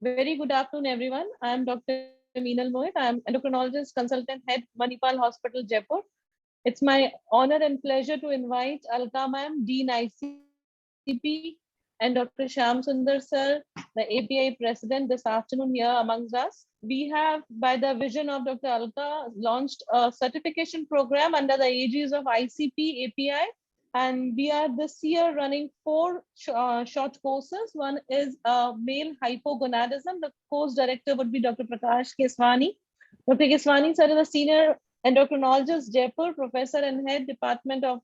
Very good afternoon, everyone. I am Dr. Minal Mohit. I am endocrinologist consultant head, Manipal Hospital, Jaipur. It's my honor and pleasure to invite Alka ma'am, Dean ICP, and Dr. Shyam Sundar sir, the API president, this afternoon here amongst us. We have, by the vision of Dr. Alka, launched a certification program under the aegis of ICP API, and we are this year running four short courses. One is male hypogonadism. The course director would be Dr. Prakash Keswani. Dr. Keswani sir is a senior endocrinologist, Jaipur, professor and head Department of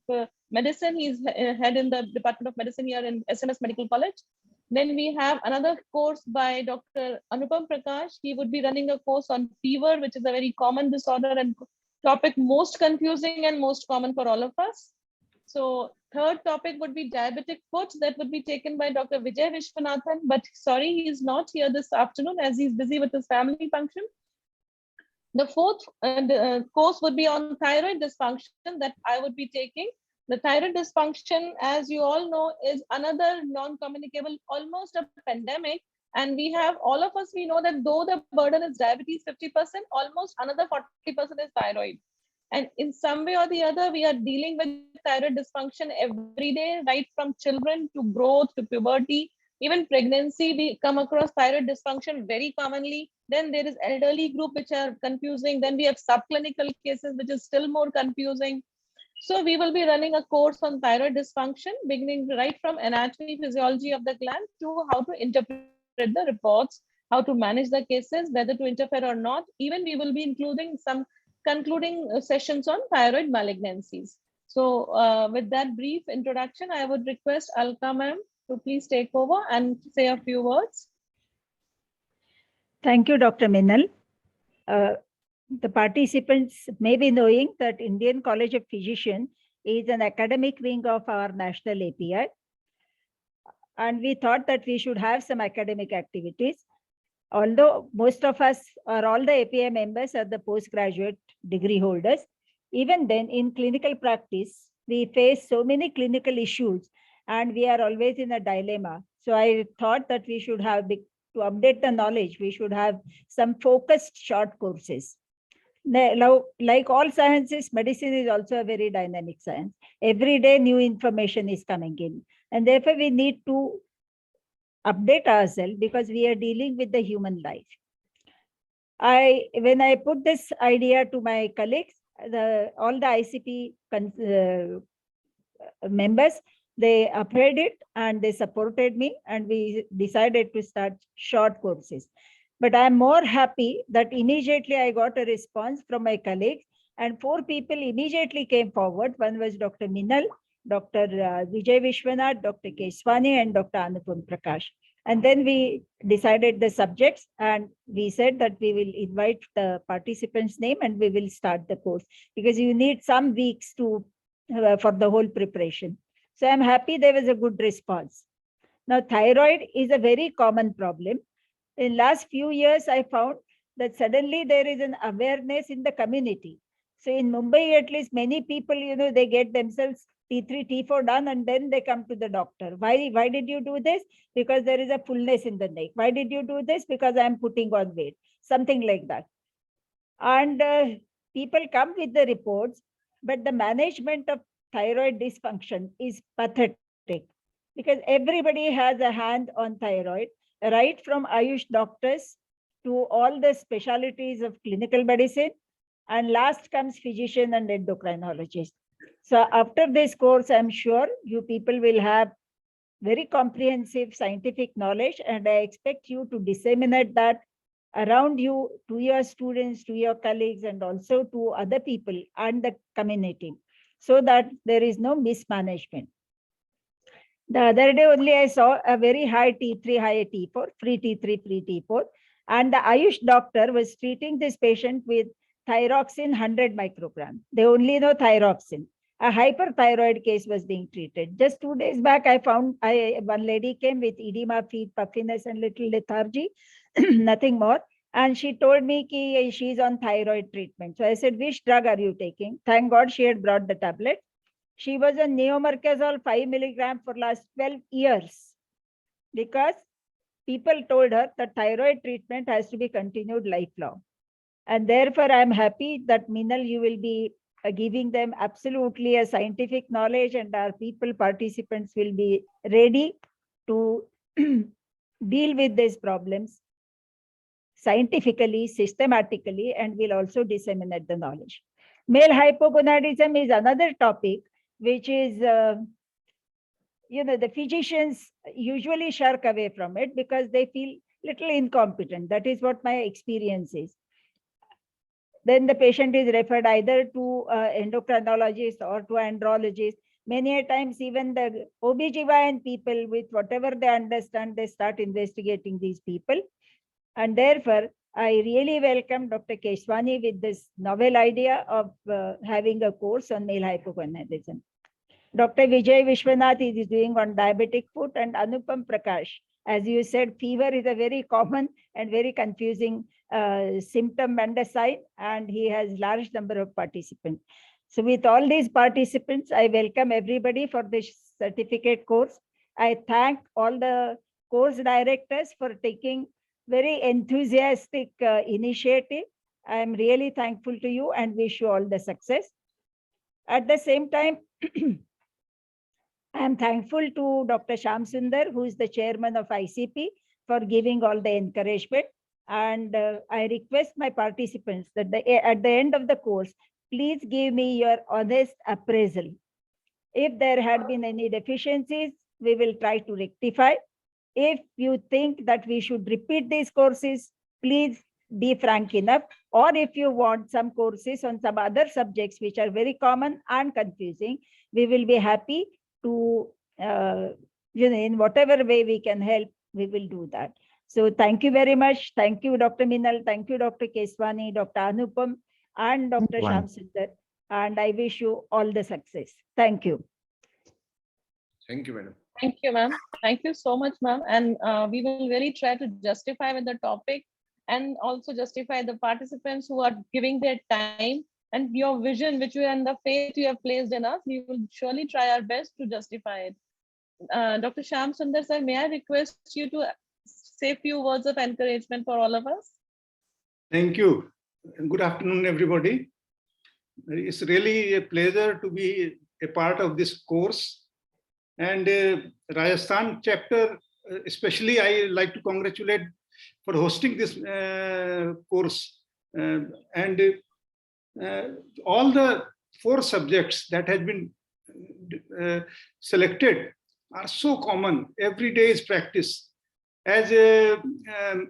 Medicine. He's head in the Department of Medicine here in SMS Medical College. Then we have another course by Dr. Anupam Prakash. He would be running a course on fever, which is a very common disorder and topic most confusing and most common for all of us. So third topic would be diabetic foot. That would be taken by Dr. Vijay Vishwanathan, but sorry, he's not here this afternoon as he's busy with his family function. The fourth course would be on thyroid dysfunction that I would be taking. The thyroid dysfunction, as you all know, is another non-communicable, almost a pandemic. And we have, all of us, we know that though the burden is diabetes 50%, almost another 40% is thyroid. And in some way or the other, we are dealing with thyroid dysfunction every day, right from children to growth to puberty. Even pregnancy, we come across thyroid dysfunction very commonly. Then there is elderly group, which are confusing. Then we have subclinical cases, which is still more confusing. So we will be running a course on thyroid dysfunction, beginning right from anatomy, physiology of the gland to how to interpret the reports, how to manage the cases, whether to interfere or not. Even we will be including some concluding sessions on thyroid malignancies. So with that brief introduction, I would request Alka ma'am to please take over and say a few words. Thank you, Dr. Minal. The participants may be knowing that Indian College of Physicians is an academic wing of our national API. And we thought that we should have some academic activities. Although most of us or all the API members are the postgraduate degree holders, even then in clinical practice, we face so many clinical issues and we are always in a dilemma. So I thought that we should have, to update the knowledge, we should have some focused short courses. Now, like all sciences, medicine is also a very dynamic science. Every day new information is coming in. And therefore we need to update ourselves because we are dealing with the human life. When I put this idea to my colleagues, all the ICP members, they upheld it and they supported me, and we decided to start short courses. But I'm more happy that immediately I got a response from my colleagues, and 4 people immediately came forward. One was Dr. Minal, Dr. Vijay Vishwanath, Dr. Keswani, and Dr. Anupam Prakash. And then we decided the subjects, and we said that we will invite the participants' name and we will start the course because you need some weeks to for the whole preparation. So I'm happy there was a good response. Now, thyroid is a very common problem. In last few years, I found that suddenly there is an awareness in the community. So in Mumbai, at least many people, they get themselves T3, T4 done, and then they come to the doctor. Why did you do this? Because there is a fullness in the neck. Why did you do this? Because I'm putting on weight, something like that. And people come with the reports, but the management of thyroid dysfunction is pathetic because everybody has a hand on thyroid, right from Ayush doctors to all the specialties of clinical medicine, and last comes physician and endocrinologist. So after this course, I'm sure you people will have very comprehensive scientific knowledge, and I expect you to disseminate that around you to your students, to your colleagues, and also to other people and the community, so that there is no mismanagement. The other day only I saw a very high T3, high T4, free T3, free T4. And the Ayush doctor was treating this patient with thyroxine 100 microgram. They only know thyroxine. A hyperthyroid case was being treated. Just 2 days back, I found one lady came with edema, feet, puffiness, and little lethargy, nothing more. And she told me that she's on thyroid treatment. So I said, which drug are you taking? Thank God she had brought the tablet. She was on neomercazole 5 milligram for last 12 years because people told her that thyroid treatment has to be continued lifelong. And therefore, I'm happy that Minal, you will be giving them absolutely a scientific knowledge, and our people, participants will be ready to deal with these problems scientifically, systematically, and will also disseminate the knowledge. Male hypogonadism is another topic, which is, the physicians usually shirk away from it because they feel little incompetent. That is what my experience is. Then the patient is referred either to endocrinologist or to andrologist. Many a times, even the OBGYN people, with whatever they understand, they start investigating these people. And therefore, I really welcome Dr. Keswani with this novel idea of having a course on male hypogonadism. Dr. Vijay Vishwanath is doing on diabetic foot, and Anupam Prakash. As you said, fever is a very common and very confusing symptom and a sign, and he has large number of participants. So with all these participants, I welcome everybody for this certificate course. I thank all the course directors for taking very enthusiastic initiative. I am really thankful to you and wish you all the success. At the same time, I am thankful to Dr. Shyam Sundar, who is the chairman of ICP, for giving all the encouragement. And I request my participants that at the end of the course, please give me your honest appraisal. If there had been any deficiencies, we will try to rectify. If you think that we should repeat these courses, please be frank enough. Or if you want some courses on some other subjects which are very common and confusing, we will be happy to, in whatever way we can help, we will do that. So thank you very much. Thank you, Dr. Minal. Thank you, Dr. Keswani, Dr. Anupam, and Dr. Shyam Sundar. And I wish you all the success. Thank you. Thank you, madam. Thank you, ma'am. Thank you so much, ma'am. And we will really try to justify with the topic and also justify the participants who are giving their time and your vision, which you and the faith you have placed in us. We will surely try our best to justify it. Dr. Shyam Sundar sir, may I request you to say a few words of encouragement for all of us? Thank you. Good afternoon, everybody. It's really a pleasure to be a part of this course. And Rajasthan chapter, especially, I like to congratulate for hosting this course. All the 4 subjects that have been selected are so common. Every day is practice. As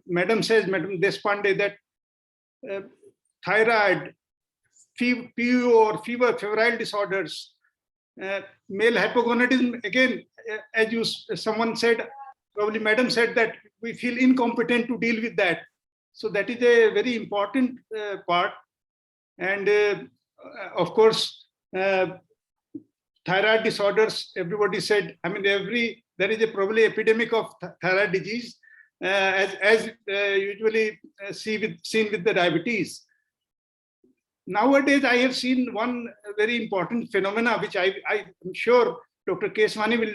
Madam says, Madam Deshpande, that thyroid, PU or fever, febrile disorders, male hypogonadism, again, as someone said, probably Madam said that we feel incompetent to deal with that. So that is a very important part. And of course, thyroid disorders, everybody said, I mean, there is a probably epidemic of thyroid disease, as usually seen with the diabetes. Nowadays, I have seen one very important phenomena, which I'm sure Dr. Keswani will,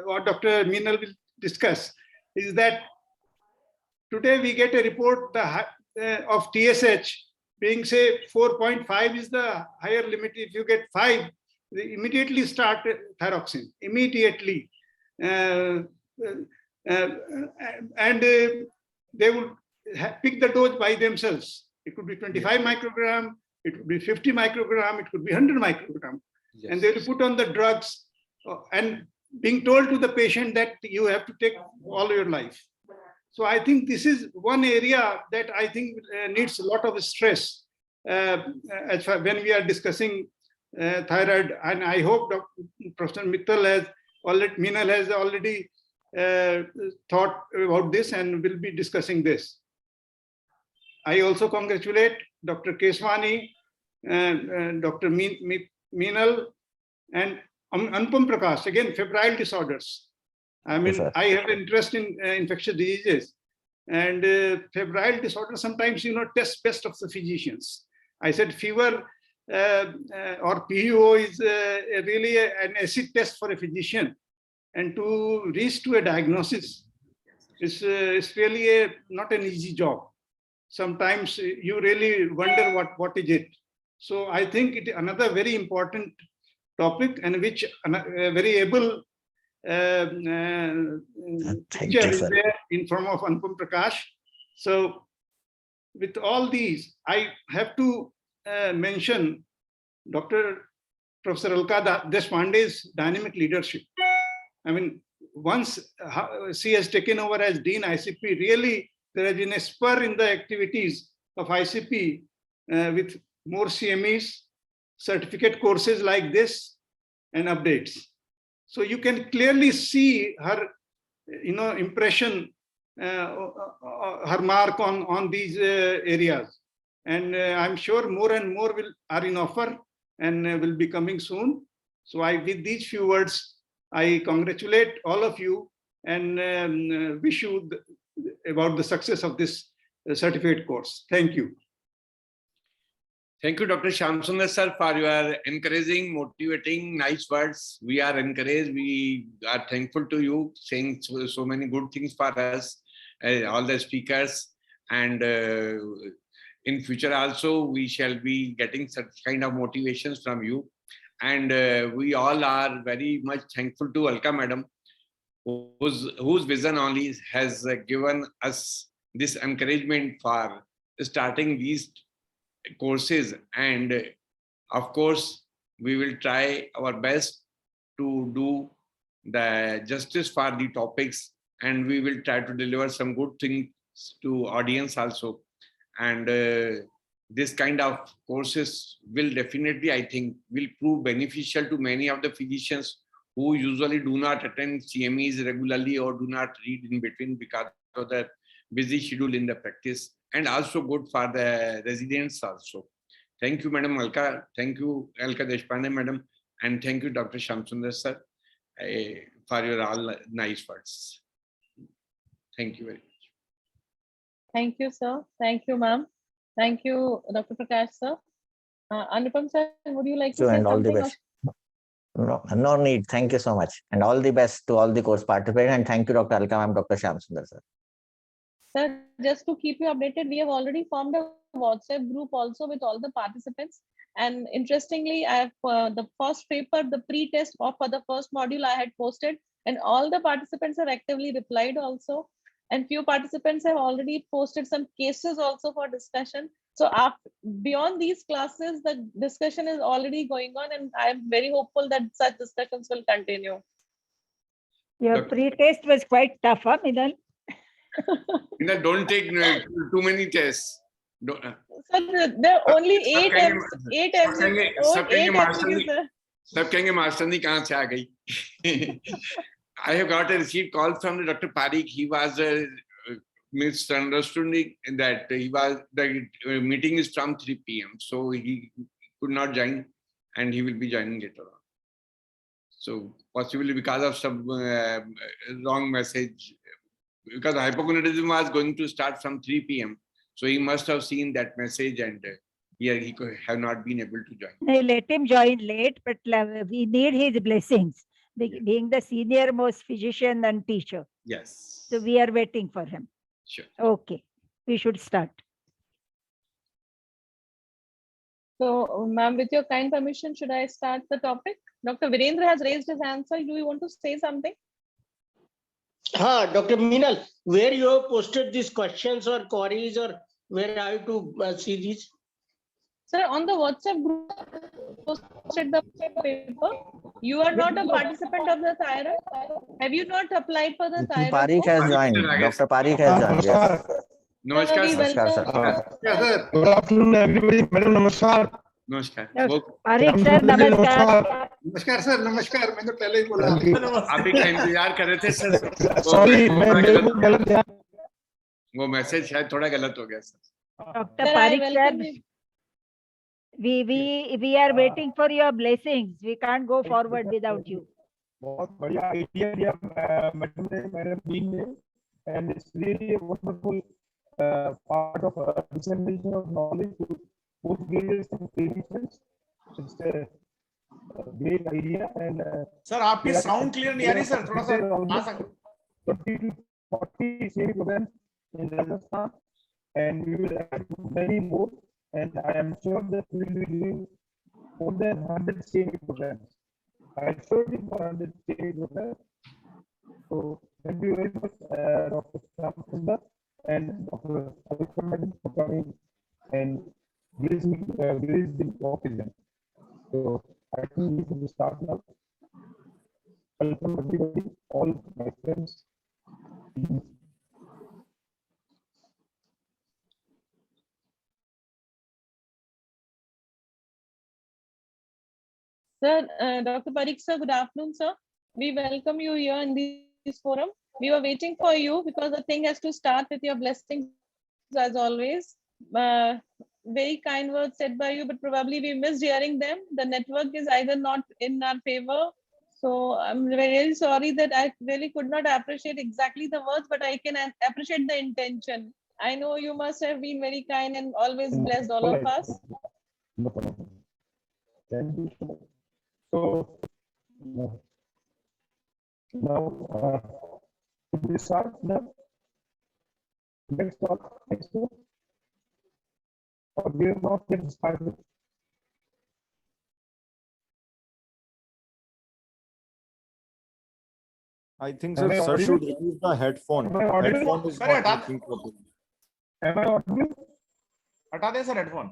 or Dr. Minal will discuss, is that today we get a report of TSH being, say, 4.5 is the higher limit. If you get 5, they immediately start thyroxine, immediately. And they would pick the dose by themselves. It could be 25 microgram, it could be 50 microgram, it could be 100 microgram. Yes. And they will put on the drugs and being told to the patient that you have to take all your life. So I think this is one area that I think needs a lot of stress as far when we are discussing thyroid. And I hope Dr. Professor Minal has already thought about this and will be discussing this. I also congratulate Dr. Keswani, Dr. Minal, and Anupam Prakash, again, febrile disorders. I mean, yes, I have interest in infectious diseases, and febrile disorders sometimes, test best of the physicians. I said fever or PUO is really an acid test for a physician, and to reach to a diagnosis is really not an easy job. Sometimes you really wonder what is it. So I think it another very important topic, and which very able teacher is there in form of Anupam Prakash. So with all these, I have to mention Dr. Professor Alka Deshpande's dynamic leadership. I mean, once she has taken over as Dean ICP, really there has been a spur in the activities of ICP with more CMEs, certificate courses like this, and updates. So you can clearly see her, impression, her mark on these areas. And I'm sure more and more are in offer and will be coming soon. So with these few words, I congratulate all of you and wish you about the success of this certificate course. Thank you. Thank you, Dr. Shamsundar sir, for your encouraging, motivating, nice words. We are encouraged. We are thankful to you, saying so many good things for us, all the speakers. And in future also, we shall be getting such kind of motivations from you. And we all are very much thankful to Alka Madam, whose vision only has given us this encouragement for starting these courses. And of course, we will try our best to do the justice for the topics, and we will try to deliver some good things to audience also. And this kind of courses will definitely, I think, will prove beneficial to many of the physicians who usually do not attend CMEs regularly or do not read in between because of their busy schedule in the practice, and also good for the residents also. Thank you, Madam Alka. Thank you, Alka Deshpande, Madam. And thank you, Dr. Shamsundar sir, for your all nice words. Thank you very much. Thank you, sir. Thank you, ma'am. Thank you, Dr. Prakash, sir. Anupam, sir, would you like to say and all something? the best. No need. Thank you so much. And all the best to all the course participants. And thank you, Dr. Alka, ma'am, Dr. Shamsundar, sir. Sir, just to keep you updated, we have already formed a WhatsApp group also with all the participants. And interestingly, I have the first paper, the pre-test for the first module I had posted, and all the participants have actively replied also. And few participants have already posted some cases also for discussion. So beyond these classes, the discussion is already going on, and I am very hopeful that such discussions will continue. Your pre-test was quite tough, huh, Minal? Minal, don't take too many tests. Sir, there are only 8 MCQs. सब कहेंगे master नहीं कहाँ से आ गई. I have got a received call from Dr. Parikh. He was misunderstanding that the meeting is from 3 p.m. So he could not join, and he will be joining later on. So possibly because of some wrong message, because hypogonadism was going to start from 3 p.m. So he must have seen that message, and he could have not been able to join. They let him join late, but we need his blessings, being the senior most physician and teacher. Yes. So we are waiting for him. Sure. Okay, we should start. So, ma'am, with your kind permission, should I start the topic? Dr. Virendra has raised his hand, sir. Do you want to say something? Dr. Minal, where you have posted these questions or queries, or where are you to see these? Sir, on the WhatsApp group, posted the paper. You are not a participant of the thyroid. Have you not applied for the thyroid? Parikh has joined. Dr. Parikh has joined. Yes. Namaskar, Namaskar, sir. Yes, sir. Good afternoon, everybody. Madam, namaskar. Namaskar. Parikh sir, namaskar. नमस्कार sir, नमस्कार. मैंने पहले ही बोला. आप ही का इंतजार कर रहे थे सर. Sorry, वो मैसेज शायद थोड़ा गलत हो गया sir. Dr. Parikh sir, we are waiting for your blessings. We can't go forward without you. बहुत बढ़िया आइडिया दिया मैडम डीन ने, and it's really a wonderful part of dissemination of knowledge to both graders and clinicians. It's a great idea. And sir आपकी sound clear नहीं आ रही sir, थोड़ा सा आ सकते. 40 CME programs in Rajasthan, and we will add many more. And I am sure that we will be doing more than 100 CME programs. I am sure it for 100 CME programs. So thank you very much, Dr. Shamsundar and Dr. Alka for coming and gracing the occasion. So I think we should start now. Welcome everybody, all my friends. Sir, Dr. Parikh sir, good afternoon, sir. We welcome you here in this forum. We were waiting for you because the thing has to start with your blessings as always. Very kind words said by you, but probably we missed hearing them. The network is either not in our favor. So I'm really sorry that I really could not appreciate exactly the words, but I can appreciate the intention. I know you must have been very kind and always blessed all of us. No problem. Thank you so much. So now we start now. Next talk, next one. Or we are not getting started. I think sir should remove the headphone. Headphone is not working properly. Am I audible? हटा दें sir headphone.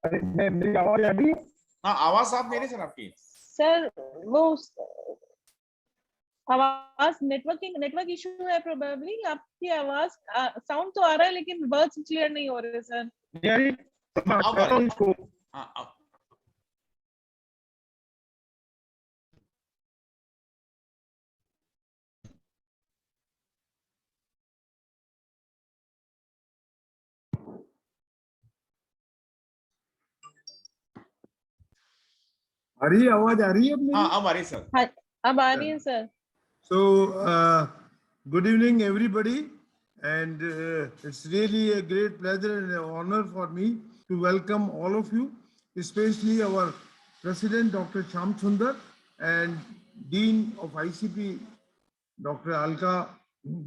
अरे मेरी आवाज आ रही है? हाँ आवाज साफ मेरे सर आपकी। सर वो आवाज नेटवर्क इशू है प्रोबेबली। आपकी आवाज साउंड तो आ रहा है लेकिन वर्ड्स क्लियर नहीं हो रहे सर। यार इसको आ रही है आवाज आ रही है अपनी? हाँ अब आ रही है सर। हाँ अब आ रही है sir. So good evening everybody, and it's really a great pleasure and an honor for me to welcome all of you, especially our President Dr. Shamsundar and Dean of ICP Dr. Alka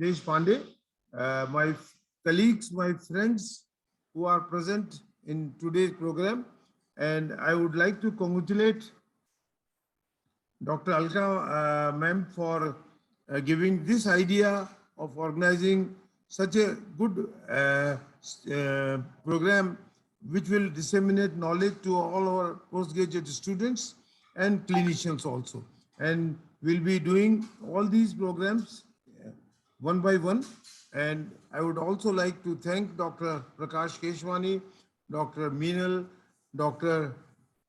Deshpande, my colleagues, my friends who are present in today's program, and I would like to congratulate Dr. Alka ma'am for giving this idea of organizing such a good program which will disseminate knowledge to all our postgraduate students and clinicians also. And we'll be doing all these programs one by one. And I would also like to thank Dr. Prakash Keswani, Dr. Minal, Dr.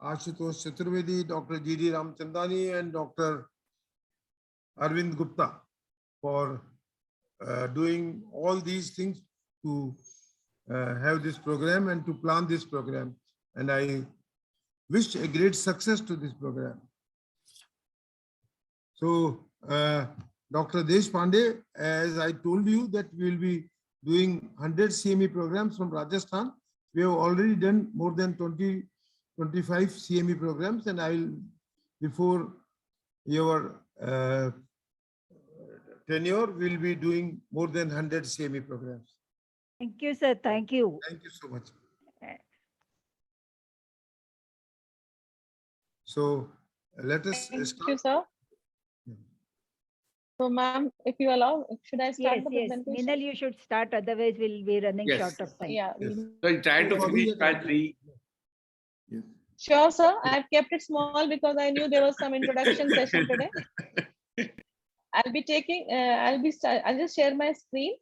Ashutosh Chaturvedi, Dr. G.D. Ramchandani, and Dr. Arvind Gupta for doing all these things to have this program and to plan this program. And I wish a great success to this program. So, Dr. Deshpande, as I told you that we will be doing 100 CME programs from Rajasthan. We have already done more than 25 CME programs, and I will, before your tenure, will be doing more than 100 CME programs. Thank you, sir. Thank you. Thank you so much. So let us Thank start. you, sir. So, ma'am, if you allow, should I start Yes, the yes. presentation? Minal, you should start. Otherwise, we'll be running Yes. short of time. Yeah. Yes. So I try to finish by 3. Yes. Sure, sir. I've kept it small because I knew there was some introduction session today. I'll be taking. I'll just share my screen.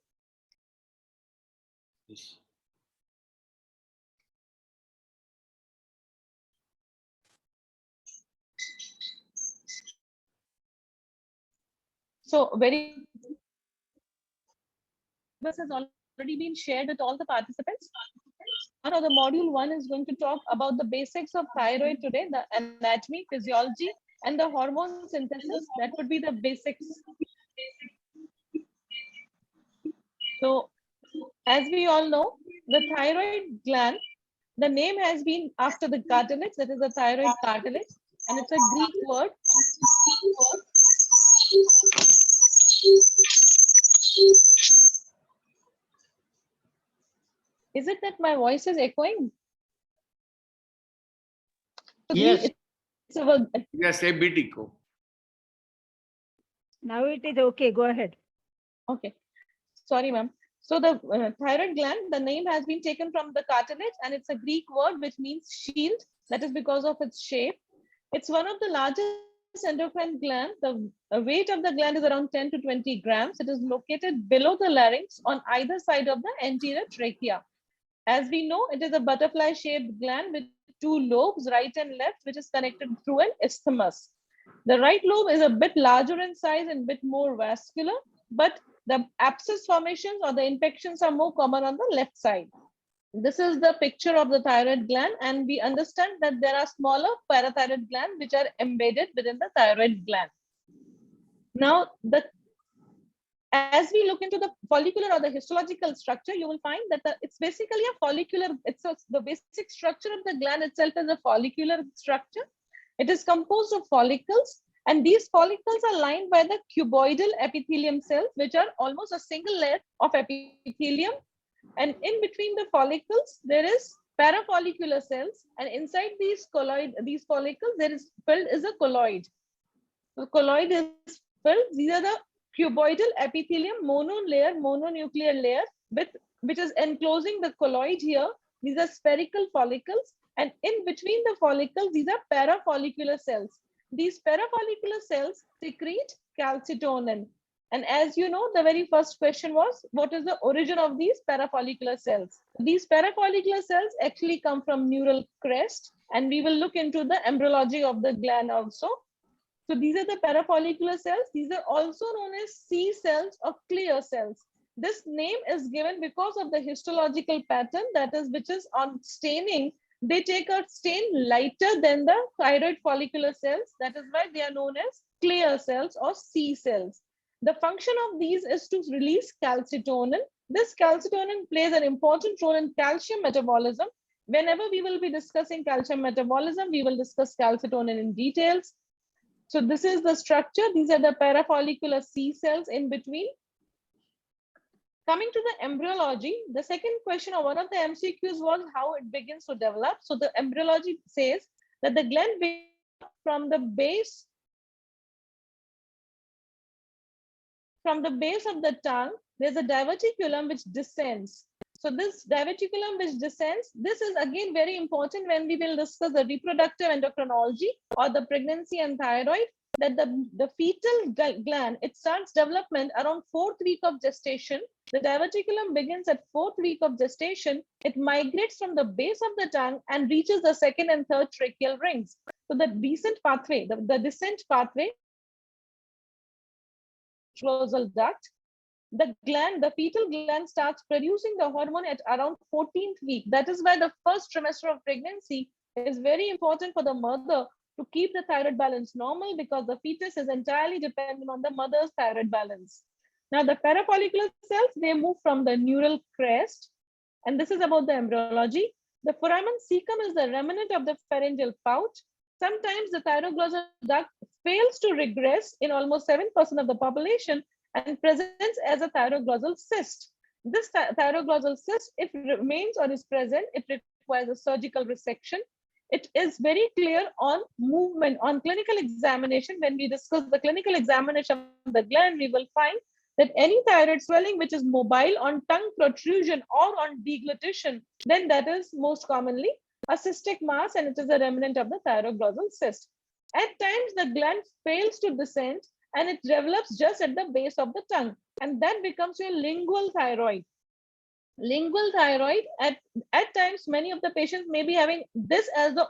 So very. This has already been shared with all the participants. Now the module 1 is going to talk about the basics of thyroid today, the anatomy, physiology, and the hormone synthesis. That would be the basics. So as we all know, the thyroid gland, the name has been after the cartilage, that is the thyroid cartilage, and it's a Greek word. Is it that my voice is echoing? Yes. Yes, a bit echo. Now it is okay. Go ahead. Okay. Sorry, ma'am. So the thyroid gland, the name has been taken from the cartilage, and it's a Greek word which means shield. That is because of its shape. It's one of the largest endocrine glands. The weight of the gland is around 10 to 20 grams. It is located below the larynx on either side of the anterior trachea. As we know, it is a butterfly-shaped gland with two lobes, right and left, which is connected through an isthmus. The right lobe is a bit larger in size and a bit more vascular, but the abscess formations or the infections are more common on the left side. This is the picture of the thyroid gland, and we understand that there are smaller parathyroid glands which are embedded within the thyroid gland. Now, as we look into the follicular or the histological structure, you will find that it's basically a follicular. The basic structure of the gland itself is a follicular structure. It is composed of follicles, and these follicles are lined by the cuboidal epithelium cells, which are almost a single layer of epithelium. And in between the follicles, there is parafollicular cells, and inside these follicles, there is filled is a colloid. The colloid is filled. These are the cuboidal epithelium mononuclear layer which is enclosing the colloid here. These are spherical follicles, and in between the follicles, these are parafollicular cells. These parafollicular cells secrete calcitonin. And as you know, the very first question was, what is the origin of these parafollicular cells? These parafollicular cells actually come from neural crest, and we will look into the embryology of the gland also. So these are the parafollicular cells. These are also known as C cells or clear cells. This name is given because of the histological pattern, that is, which is on staining. They take a stain lighter than the thyroid follicular cells. That is why they are known as clear cells or C cells. The function of these is to release calcitonin. This calcitonin plays an important role in calcium metabolism. Whenever we will be discussing calcium metabolism, we will discuss calcitonin in details. So this is the structure. These are the parafollicular C cells in between. Coming to the embryology, the second question or one of the MCQs was how it begins to develop. So the embryology says that the gland begins from the base of the tongue. There's a diverticulum which descends. So this diverticulum which descends, this is again very important when we will discuss the reproductive endocrinology or the pregnancy and thyroid, that the fetal gland, it starts development around 4th week of gestation. The diverticulum begins at 4th week of gestation. It migrates from the base of the tongue and reaches the 2nd and 3rd tracheal rings. So the descent pathway, the descent pathway, closal duct, the fetal gland starts producing the hormone at around 14th week. That is why the first trimester of pregnancy is very important for the mother to keep the thyroid balance normal, because the fetus is entirely dependent on the mother's thyroid balance. Now the parafollicular cells, they move from the neural crest, and this is about the embryology. The foramen cecum is the remnant of the pharyngeal pouch. Sometimes the thyroglosal duct fails to regress in almost 7% of the population and presents as a thyroglosal cyst. This thyroglosal cyst, if it remains or is present, it requires a surgical resection. It is very clear on movement, on clinical examination. When we discuss the clinical examination of the gland, we will find that any thyroid swelling which is mobile on tongue protrusion or on deglutition, then that is most commonly a cystic mass, and it is a remnant of the thyroglosal cyst. At times, the gland fails to descend and it develops just at the base of the tongue, and that becomes your lingual thyroid. Lingual thyroid, at times, many of the patients may be having this as the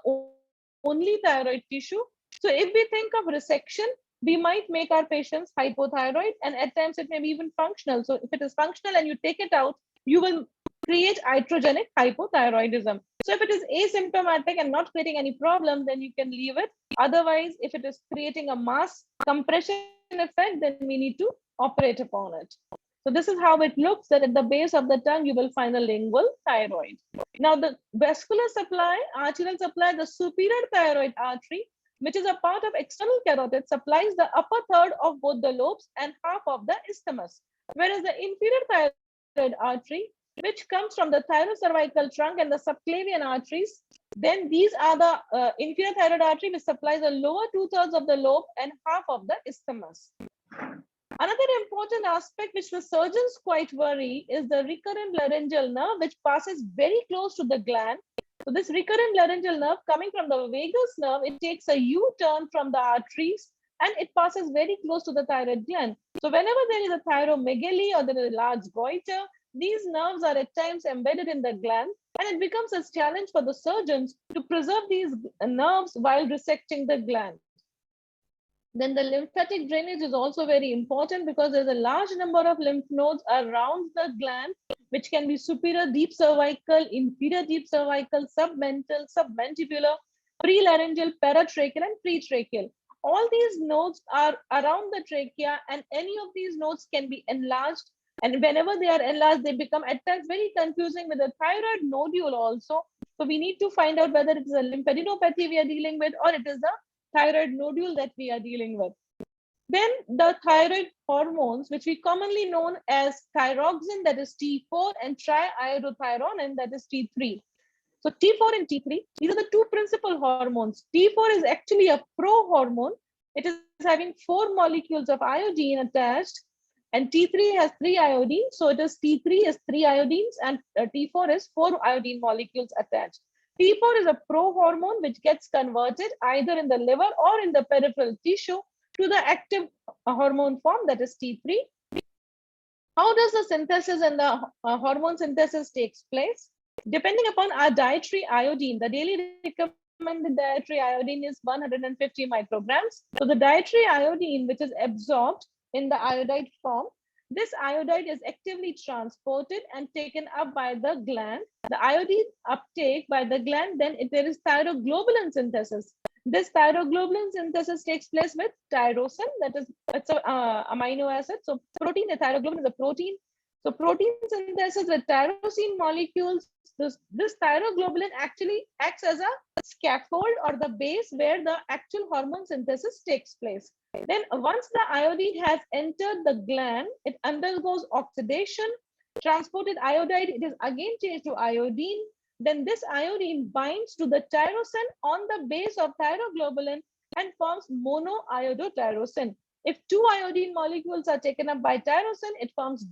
only thyroid tissue. So if we think of resection, we might make our patients hypothyroid, and at times it may be even functional. So if it is functional and you take it out, you will create iatrogenic hypothyroidism. So if it is asymptomatic and not creating any problem, then you can leave it. Otherwise, if it is creating a mass compression effect, then we need to operate upon it. So this is how it looks, that at the base of the tongue, you will find a lingual thyroid. Now the vascular supply, arterial supply, the superior thyroid artery, which is a part of external carotid, supplies the upper third of both the lobes and half of the isthmus. Whereas the inferior thyroid artery which comes from the thyrocervical trunk and the subclavian arteries. Then these are the inferior thyroid artery, which supplies the lower 2/3 of the lobe and half of the isthmus. Another important aspect which the surgeons quite worry is the recurrent laryngeal nerve, which passes very close to the gland. So this recurrent laryngeal nerve coming from the vagus nerve, it takes a U-turn from the arteries and it passes very close to the thyroid gland. So whenever there is a thyromegaly or there is a large goiter, these nerves are at times embedded in the gland, and it becomes a challenge for the surgeons to preserve these nerves while resecting the gland. Then the lymphatic drainage is also very important because there's a large number of lymph nodes around the gland, which can be superior deep cervical, inferior deep cervical, submental, submandibular, prelaryngeal, paratracheal, and pretracheal. All these nodes are around the trachea, and any of these nodes can be enlarged. And whenever they are enlarged, they become at times very confusing with the thyroid nodule also. So we need to find out whether it is a lymphadenopathy we are dealing with or it is the thyroid nodule that we are dealing with. Then the thyroid hormones, which we commonly known as thyroxine, that is T4, and triiodothyronine, that is T3. So T4 and T3, these are the two principal hormones. T4 is actually a pro-hormone. It is having 4 molecules of iodine attached, and T3 has 3 iodine. So it is T3 is 3 iodines and T4 is 4 iodine molecules attached. T4 is a pro-hormone which gets converted either in the liver or in the peripheral tissue to the active hormone form, that is T3. How does the synthesis and the hormone synthesis takes place? Depending upon our dietary iodine, the daily recommended dietary iodine is 150 micrograms. So the dietary iodine, which is absorbed in the iodide form, this iodide is actively transported and taken up by the gland. The iodine uptake by the gland, then there is thyroglobulin synthesis. This thyroglobulin synthesis takes place with tyrosine, that is, it's an amino acid. So protein, the thyroglobulin is a protein. So protein synthesis with tyrosine molecules, this thyroglobulin actually acts as a scaffold or the base where the actual hormone synthesis takes place. Then once the iodine has entered the gland, it undergoes oxidation. Transported iodide, it is again changed to iodine. Then this iodine binds to the tyrosine on the base of thyroglobulin and forms monoiodotyrosine. If 2 iodine molecules are taken up by tyrosine, it forms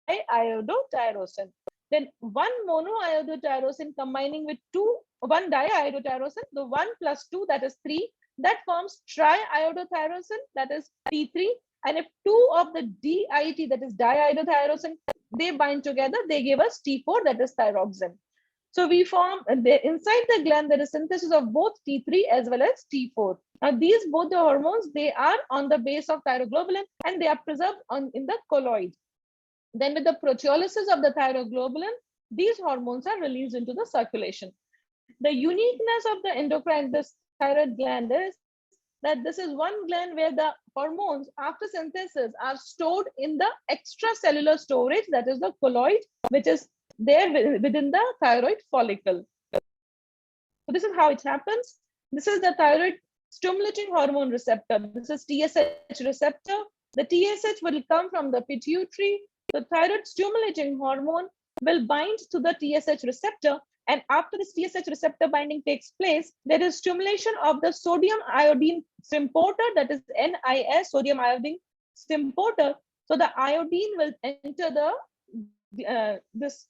diiodotyrosine. Then 1 monoiodotyrosine combining with 1 diiodotyrosine, the 1 plus 2, that is 3, that forms triiodotyrosine, that is T3. And if 2 of the DIT, that is diiodotyrosine, they bind together, they give us T4, that is thyroxine. So we form, inside the gland, there is synthesis of both T3 as well as T4. Now these both the hormones, they are on the base of thyroglobulin and they are preserved in the colloid. Then with the proteolysis of the thyroglobulin, these hormones are released into the circulation. The uniqueness of the endocrine, this thyroid gland, is that this is one gland where the hormones after synthesis are stored in the extracellular storage, that is the colloid, which is there within the thyroid follicle. So this is how it happens. This is the thyroid stimulating hormone receptor. This is TSH receptor. The TSH will come from the pituitary. The thyroid stimulating hormone will bind to the TSH receptor. And after this TSH receptor binding takes place, there is stimulation of the sodium iodine symporter, that is NIS, sodium iodine symporter. So the iodine will enter the this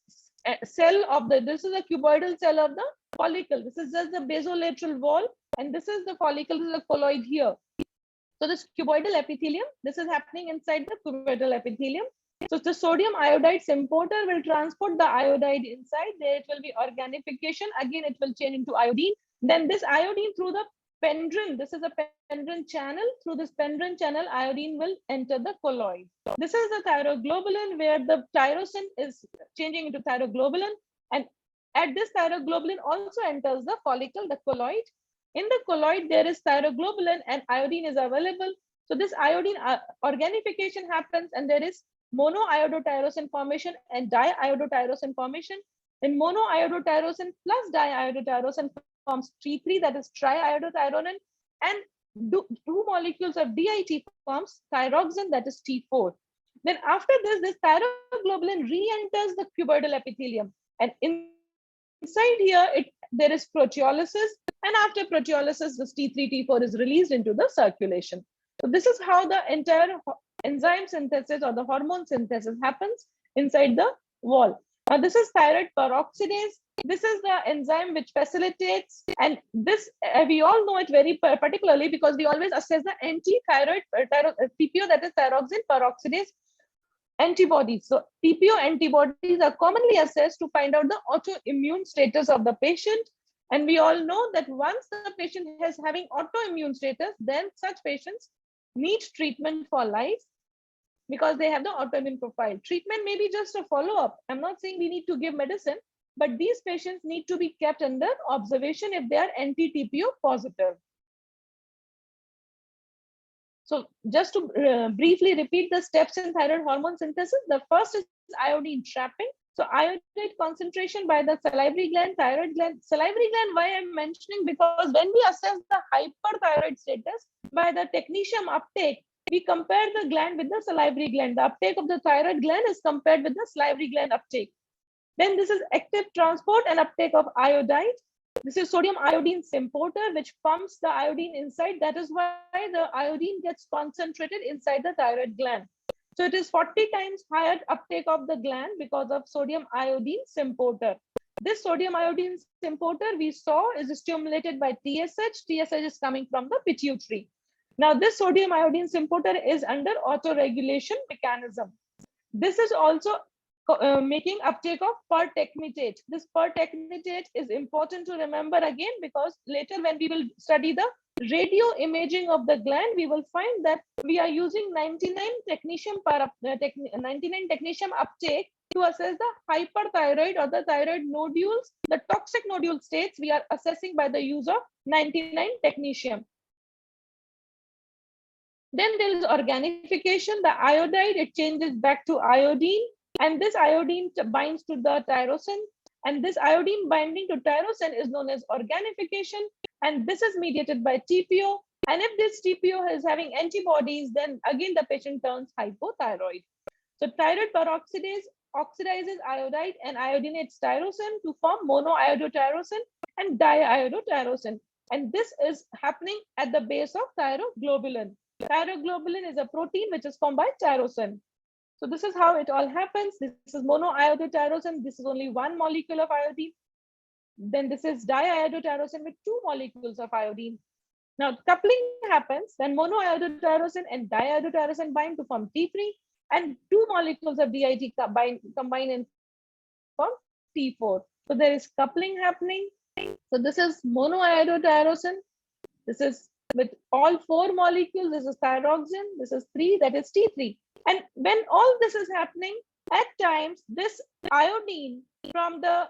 cell of the, this is a cuboidal cell of the follicle. This is just the basolateral wall, and this is the follicle, this is the colloid here. So this cuboidal epithelium, this is happening inside the cuboidal epithelium. So the sodium iodide symporter will transport the iodide inside. There it will be organification. Again, it will change into iodine. Then this iodine through the pendrin, this is a pendrin channel. Through this pendrin channel, iodine will enter the colloid. This is the thyroglobulin where the tyrosine is changing into thyroglobulin. And at this thyroglobulin also enters the follicle, the colloid. In the colloid, there is thyroglobulin and iodine is available. So this iodine organification happens and there is monoiodotyrosine formation and diiodotyrosine formation. And monoiodotyrosine plus diiodotyrosine forms T3, that is triiodothyronine, and 2 molecules of DIT forms thyroxine, that is T4. Then after this thyroglobulin re-enters the cuboidal epithelium, and inside here there is proteolysis, and after proteolysis this T3 T4 is released into the circulation. So this is how the entire enzyme synthesis or the hormone synthesis happens inside the wall. Now this is thyroid peroxidase. This is the enzyme which facilitates, and this we all know it very particularly because we always assess the anti-thyroid TPO, that is thyroxine peroxidase antibodies. So TPO antibodies are commonly assessed to find out the autoimmune status of the patient. And we all know that once the patient is having autoimmune status, then such patients need treatment for life because they have the autoimmune profile. Treatment may be just a follow-up. I'm not saying we need to give medicine, but these patients need to be kept under observation if they are anti-TPO positive. So just to briefly repeat the steps in thyroid hormone synthesis, the first is iodine trapping. So iodide concentration by the salivary gland, thyroid gland. Salivary gland, why I'm mentioning, because when we assess the hyperthyroid status by the technetium uptake, we compare the gland with the salivary gland. The uptake of the thyroid gland is compared with the salivary gland uptake. Then this is active transport and uptake of iodide. This is sodium iodine symporter, which pumps the iodine inside. That is why the iodine gets concentrated inside the thyroid gland. So it is 40 times higher uptake of the gland because of sodium iodine symporter. This sodium iodine symporter we saw is stimulated by TSH. TSH is coming from the pituitary. Now this sodium iodine symporter is under autoregulation mechanism. This is also making uptake of pertechnetate. This pertechnetate is important to remember again, because later when we will study the radio imaging of the gland, we will find that we are using 99 technetium uptake to assess the hyperthyroid or the thyroid nodules. The toxic nodule states we are assessing by the use of 99 technetium. Then there is organification. The iodide, it changes back to iodine, and this iodine binds to the tyrosine, and this iodine binding to tyrosine is known as organification, and this is mediated by TPO. And if this TPO is having antibodies, then again the patient turns hypothyroid. So thyroid peroxidase oxidizes iodide and iodinates tyrosine to form monoiodotyrosine and diiodotyrosine, and this is happening at the base of thyroglobulin. Thyroglobulin is a protein which is formed by tyrosine. So this is how it all happens. This is monoiodotyrosine. This is only one molecule of iodine. Then this is diiodotyrosine with two molecules of iodine. Now coupling happens when monoiodotyrosine and diiodotyrosine bind to form T3, and two molecules of DIT combine and form T4. So there is coupling happening. So this is monoiodotyrosine. This is with all four molecules. This is thyroxine. This is 3, that is T3. And when all this is happening, at times this iodine from the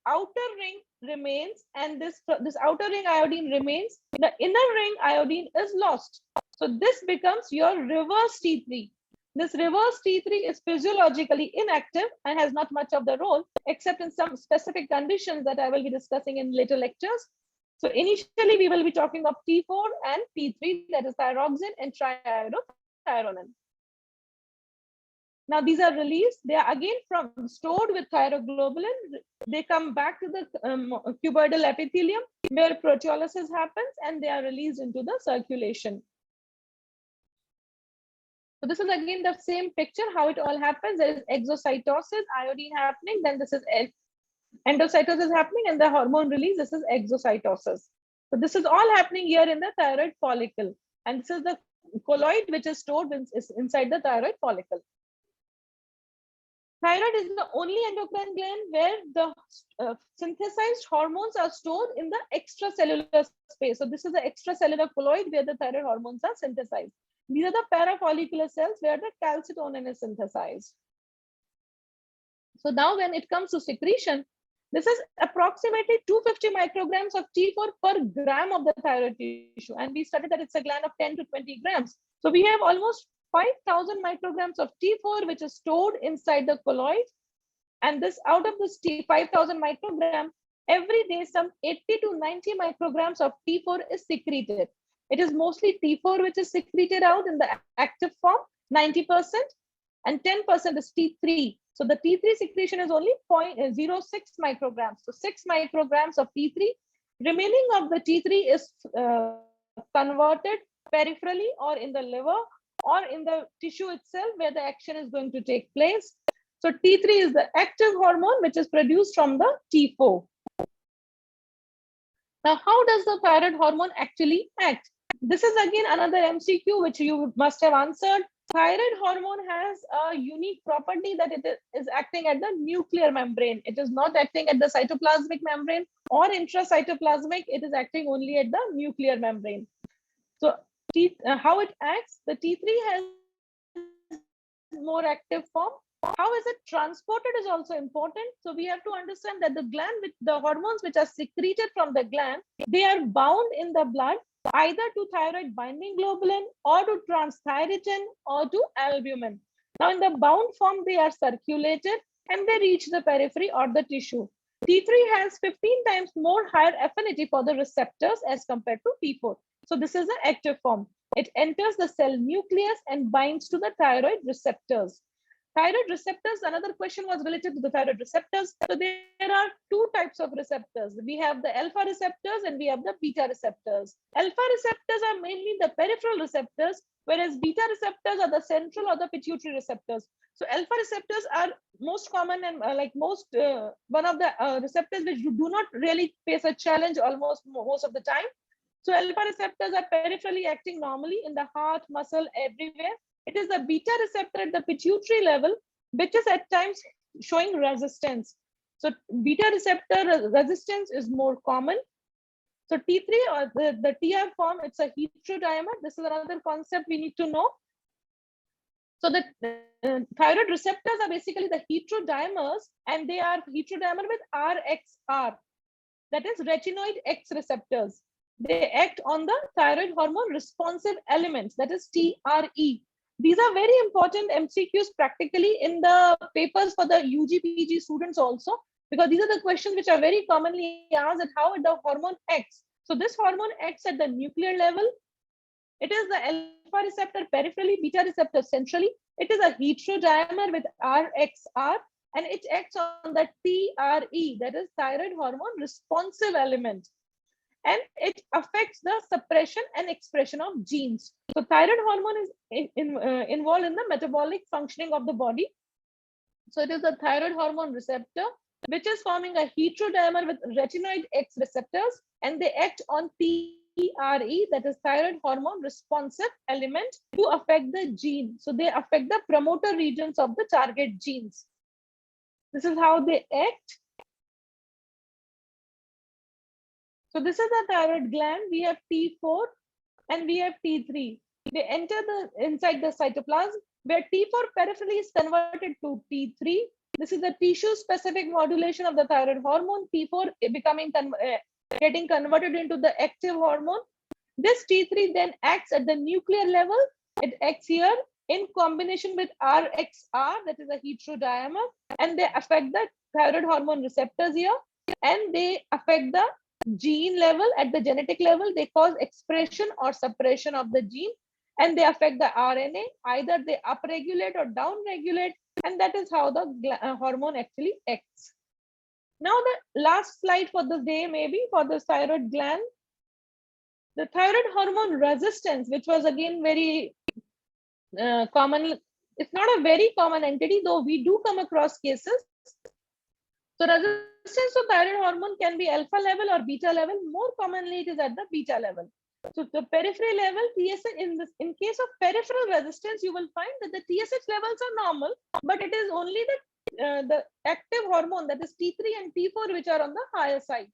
outer ring remains, and this outer ring iodine remains. The inner ring iodine is lost. So this becomes your reverse T3. This reverse T3 is physiologically inactive and has not much of the role, except in some specific conditions that I will be discussing in later lectures. So initially we will be talking of T4 and T3, that is thyroxine and triiodothyronine. Now these are released. They are again stored with thyroglobulin. They come back to the cuboidal epithelium where proteolysis happens, and they are released into the circulation. So this is again the same picture, how it all happens. There is exocytosis, iodine happening. Then this is endocytosis happening, and the hormone release. This is exocytosis. So this is all happening here in the thyroid follicle. And this is the colloid which is stored inside the thyroid follicle. Thyroid is the only endocrine gland where the synthesized hormones are stored in the extracellular space. So this is the extracellular colloid where the thyroid hormones are synthesized. These are the parafollicular cells where the calcitonin is synthesized. So now when it comes to secretion, this is approximately 250 micrograms of T4 per gram of the thyroid tissue. And we studied that it's a gland of 10 to 20 grams. So we have almost 5,000 micrograms of T4 which is stored inside the colloid, and this out of this 5,000 microgram, every day some 80 to 90 micrograms of T4 is secreted. It is mostly T4 which is secreted out in the active form, 90%, and 10% is T3. So the T3 secretion is only 0.06 micrograms. So 6 micrograms of T3. Remaining of the T3 is converted peripherally or in the liver or in the tissue itself where the action is going to take place. So T3 is the active hormone which is produced from the T4. Now, how does the thyroid hormone actually act? This is again another MCQ which you must have answered. Thyroid hormone has a unique property that it is acting at the nuclear membrane. It is not acting at the cytoplasmic membrane or intracytoplasmic. It is acting only at the nuclear membrane. So how it acts? The T3 has more active form. How is it transported is also important. So we have to understand that the gland, with the hormones which are secreted from the gland, they are bound in the blood either to thyroid binding globulin or to transthyretin or to albumin. Now in the bound form, they are circulated and they reach the periphery or the tissue. T3 has 15 times more higher affinity for the receptors as compared to T4. So this is the active form. It enters the cell nucleus and binds to the thyroid receptors. Thyroid receptors, another question was related to the thyroid receptors. So there are two types of receptors. We have the alpha receptors and we have the beta receptors. Alpha receptors are mainly the peripheral receptors, whereas beta receptors are the central or the pituitary receptors. So alpha receptors are most common and one of the receptors which do not really face a challenge almost most of the time. So alpha receptors are peripherally acting normally in the heart, muscle, everywhere. It is the beta receptor at the pituitary level, which is at times showing resistance. So beta receptor resistance is more common. So T3 or the TR form, it's a heterodimer. This is another concept we need to know. So the thyroid receptors are basically the heterodimers, and they are heterodimer with RXR. That is retinoid X receptors. They act on the thyroid hormone responsive elements, that is TRE. These are very important MCQs practically in the papers for the UG, PG students also, because these are the questions which are very commonly asked at how the hormone acts. So this hormone acts at the nuclear level. It is the alpha receptor peripherally, beta receptor centrally. It is a heterodimer with RXR, and it acts on the TRE, that is thyroid hormone responsive element. And it affects the suppression and expression of genes. So thyroid hormone is involved in the metabolic functioning of the body. So it is the thyroid hormone receptor, which is forming a heterodimer with retinoid X receptors, and they act on TRE, that is thyroid hormone responsive element, to affect the gene. So they affect the promoter regions of the target genes. This is how they act. So this is the thyroid gland. We have T4 and we have T3. They enter inside the cytoplasm, where T4 peripherally is converted to T3. This is the tissue-specific modulation of the thyroid hormone. T4 getting converted into the active hormone. This T3 then acts at the nuclear level. It acts here in combination with RXR, that is a heterodimer, and they affect the thyroid hormone receptors here, and they affect the gene level. At the genetic level, they cause expression or suppression of the gene, and they affect the RNA. Either they upregulate or downregulate, and that is how the hormone actually acts. Now the last slide for the day, maybe for the thyroid gland. The thyroid hormone resistance, which was again very common. It's not a very common entity, though we do come across cases. So resistance to thyroid hormone can be alpha level or beta level. More commonly, it is at the beta level. So the periphery level, TSH, in case of peripheral resistance, you will find that the TSH levels are normal, but it is only the active hormone, that is T3 and T4, which are on the higher side.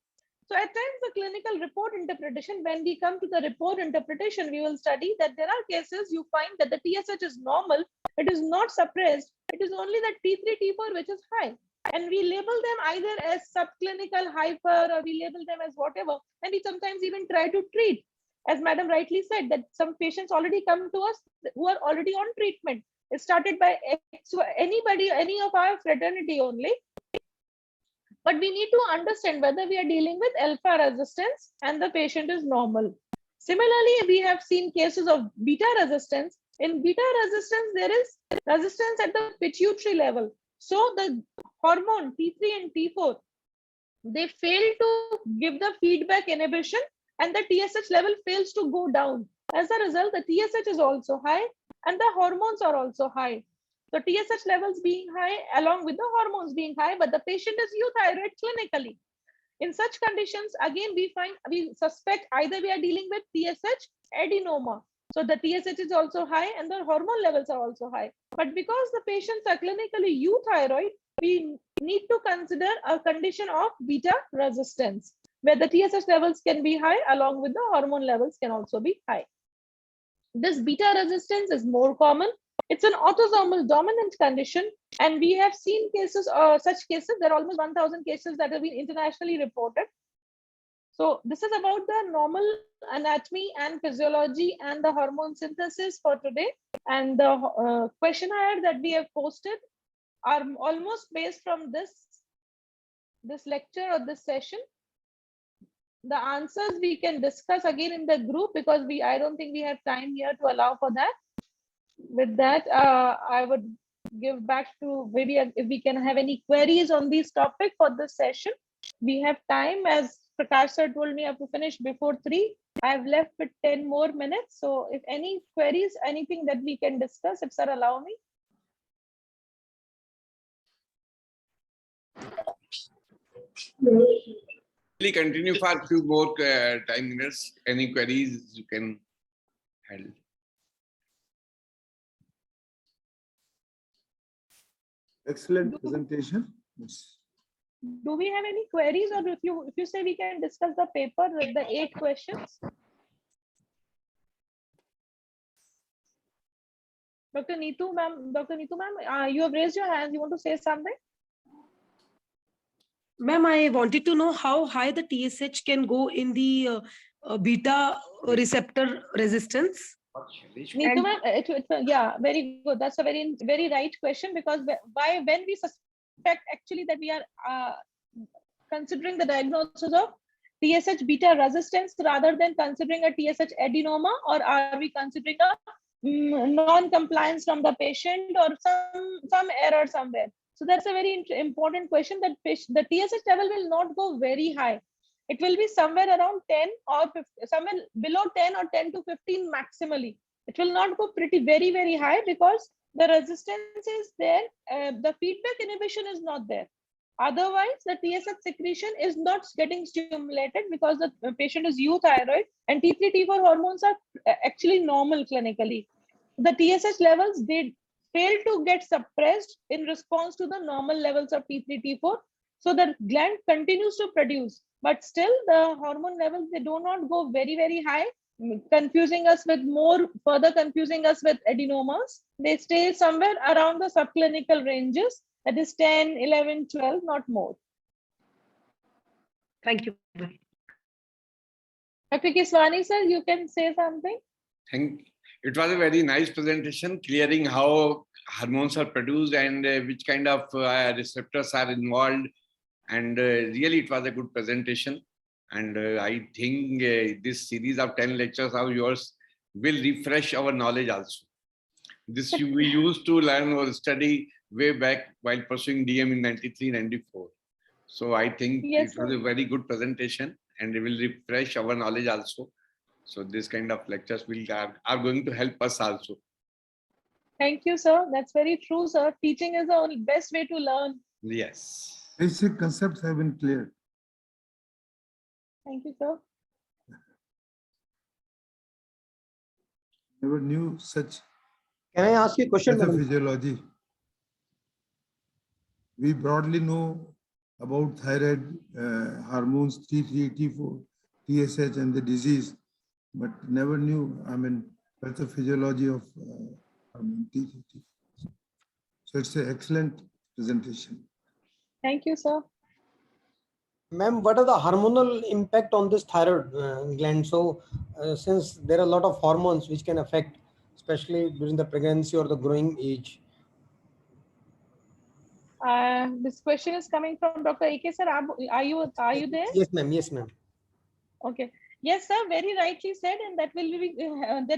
So at times the clinical report interpretation, when we come to the report interpretation, we will study that there are cases you find that the TSH is normal, it is not suppressed, it is only the T3, T4 which is high. And we label them either as subclinical hyper, or we label them as whatever, and we sometimes even try to treat. As Madam rightly said, that some patients already come to us who are already on treatment. It started by anybody, any of our fraternity only. But we need to understand whether we are dealing with alpha resistance and the patient is normal. Similarly, we have seen cases of beta resistance, In beta resistance, there is resistance at the pituitary level. So the hormone T3 and T4, they fail to give the feedback inhibition, and the TSH level fails to go down. As a result, the TSH is also high and the hormones are also high. So TSH levels being high along with the hormones being high, but the patient is euthyroid clinically. In such conditions, again, we suspect either we are dealing with TSH adenoma. So the TSH is also high and the hormone levels are also high. But because the patients are clinically euthyroid, we need to consider a condition of beta resistance, where the TSH levels can be high along with the hormone levels can also be high. This beta resistance is more common. It's an autosomal dominant condition, and we have seen cases, such cases. There are almost 1,000 cases that have been internationally reported. So this is about the normal anatomy and physiology and the hormone synthesis for today. And the questionnaire that we have posted are almost based from this lecture or this session. The answers we can discuss again in the group, because I don't think we have time here to allow for that. With that, I would give back to maybe if we can have any queries on this topic for this session. We have time, as Prakash sir told me, I have to finish before 3. I have left with 10 more minutes. So if any queries, anything that we can discuss, if sir allow me. Please continue for a few more time minutes. Any queries you can handle. Excellent presentation. Yes. Do we have any queries, or if you say we can discuss the paper with the 8 questions? Dr. Neetu ma'am, you have raised your hand. You want to say something? Ma'am, I wanted to know how high the TSH can go in the beta receptor resistance. Neetu ma'am, yeah, very good. That's a very right question, because when we suspect actually that we are considering the diagnosis of TSH beta resistance rather than considering a TSH adenoma, or are we considering a non-compliance from the patient or some error somewhere? So that's a very important question, that the TSH level will not go very high. It will be somewhere around 10 or 15, somewhere below 10 or 10 to 15 maximally. It will not go very, very high, because the resistance is there. The feedback inhibition is not there. Otherwise, the TSH secretion is not getting stimulated, because the patient is euthyroid and T3, T4 hormones are actually normal clinically. The TSH levels did fail to get suppressed in response to the normal levels of T3, T4. So the gland continues to produce, but still the hormone levels, they do not go very, very high, further confusing us with adenomas. They stay somewhere around the subclinical ranges, that is 10, 11, 12, not more. Thank you. Dr. Keswani sir, you can say something. It was a very nice presentation, clearing how hormones are produced and which kind of receptors are involved. And really, it was a good presentation. And I think this series of 10 lectures of yours will refresh our knowledge also. This we used to learn or study way back while pursuing DM in 93, 94. So I think it was a very good presentation, and it will refresh our knowledge also. So this kind of lectures are going to help us also. Thank you, sir. That's very true, sir. Teaching is the only best way to learn. Yes. Basic concepts have been cleared. Thank you, sir. Never knew such. Can I ask you a question? Physiology. We broadly know about thyroid hormones T3, T4, TSH, and the disease, but never knew. I mean, pathophysiology of T3. So it's an excellent presentation. Thank you, sir. Ma'am, what are the hormonal impact on this thyroid gland? So since there are a lot of hormones which can affect, especially during the pregnancy or the growing age. This question is coming from Dr. AK sir. Are you there? Yes, ma'am. Yes, ma'am. Okay. Yes, sir, very rightly said, and that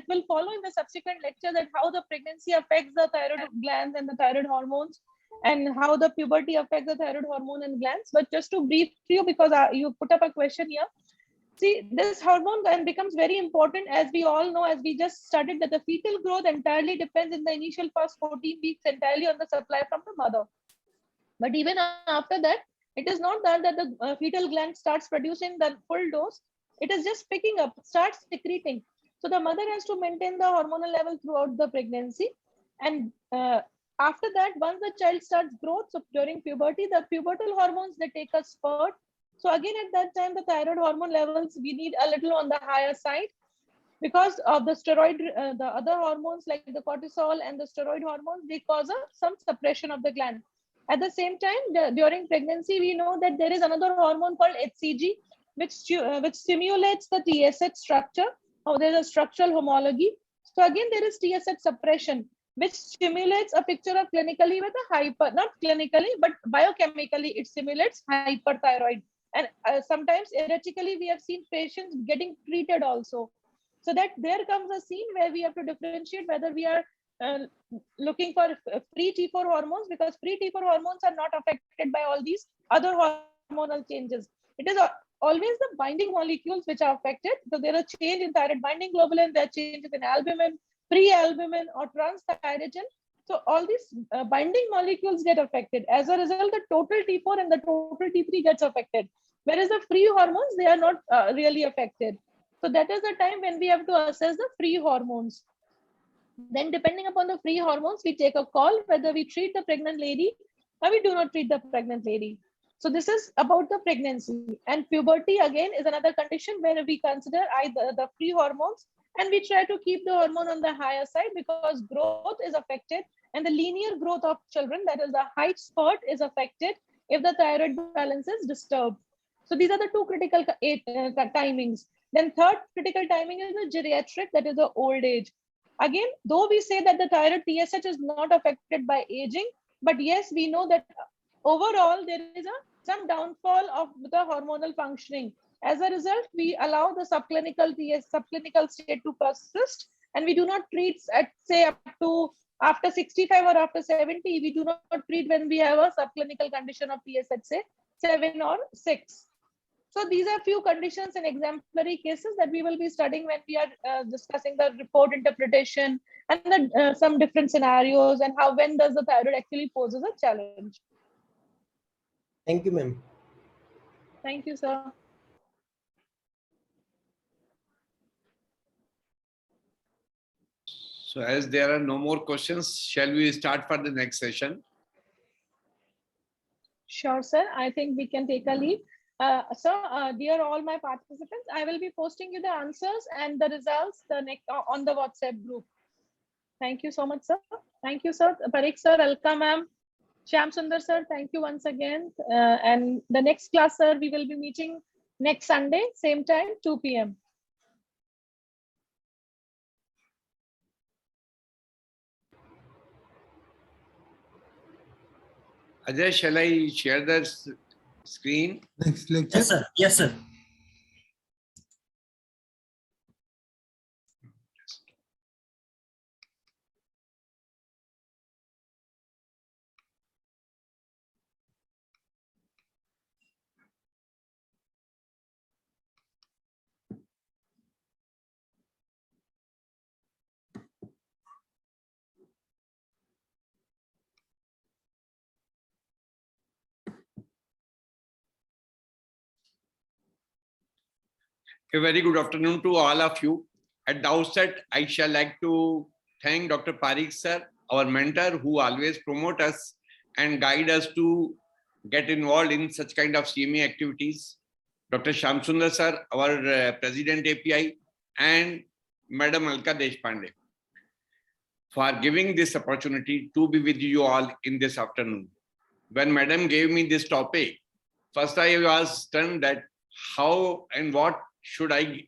will follow in the subsequent lecture, that how the pregnancy affects the thyroid glands and the thyroid hormones, and how the puberty affects the thyroid hormone and glands. But just to brief you, because you put up a question here. See, this hormone then becomes very important, as we all know, as we just studied, that the fetal growth entirely depends in the initial first 14 weeks entirely on the supply from the mother. But even after that, it is not that the fetal gland starts producing the full dose. It is just picking up, starts secreting. So the mother has to maintain the hormonal level throughout the pregnancy. And after that, once the child starts growth, so during puberty, the pubertal hormones, they take a spurt. So again, at that time, the thyroid hormone levels, we need a little on the higher side, because of the steroid, the other hormones like the cortisol and the steroid hormones, they cause some suppression of the gland. At the same time, during pregnancy, we know that there is another hormone called HCG, which stimulates the TSH structure. Oh, there's a structural homology. So again, there is TSH suppression, which stimulates a picture of clinically with a not clinically, but biochemically, it stimulates hyperthyroid. And sometimes theoretically, we have seen patients getting treated also. So that there comes a scene where we have to differentiate whether we are looking for free T4 hormones, because free T4 hormones are not affected by all these other hormonal changes. It is always the binding molecules which are affected. So there are change in thyroid binding globulin, there are changes in albumin, pre-albumin or transthyrogen. So all these binding molecules get affected. As a result, the total T4 and the total T3 gets affected. Whereas the free hormones, they are not really affected. So that is the time when we have to assess the free hormones. Then depending upon the free hormones, we take a call whether we treat the pregnant lady or we do not treat the pregnant lady. So this is about the pregnancy. And puberty again is another condition where we consider either the free hormones, and we try to keep the hormone on the higher side, because growth is affected and the linear growth of children, that is the height spurt, is affected if the thyroid balance is disturbed. So these are the two critical timings. Then third critical timing is the geriatric, that is the old age. Again, though we say that the thyroid TSH is not affected by aging, but yes, we know that overall there is some downfall of the hormonal functioning. As a result, we allow the subclinical state to persist, and we do not treat at say up to after 65 or after 70. We do not treat when we have a subclinical condition of TSH, say 7 or 6. So these are few conditions and exemplary cases that we will be studying when we are discussing the report interpretation and some different scenarios, and when does the thyroid actually poses a challenge. Thank you, ma'am. Thank you, sir. So as there are no more questions, shall we start for the next session? Sure, sir. I think we can take a leave. Dear all my participants, I will be posting you the answers and the results on the WhatsApp group. Thank you so much, sir. Thank you, sir. Parikh sir, Alka ma'am, Shyam Sundar sir, thank you once again. And the next class, sir, we will be meeting next Sunday, same time, 2 p.m. Ajay, shall I share the screen? Next lecture. Yes, sir. Yes, sir. A very good afternoon to all of you. At the outset, I shall like to thank Dr. Parikh sir, our mentor, who always promote us and guide us to get involved in such kind of CME activities. Dr. Shyam Sundar sir, our President API, and Madam Alka Deshpande, for giving this opportunity to be with you all in this afternoon. When Madam gave me this topic, first I was stunned that how and what should I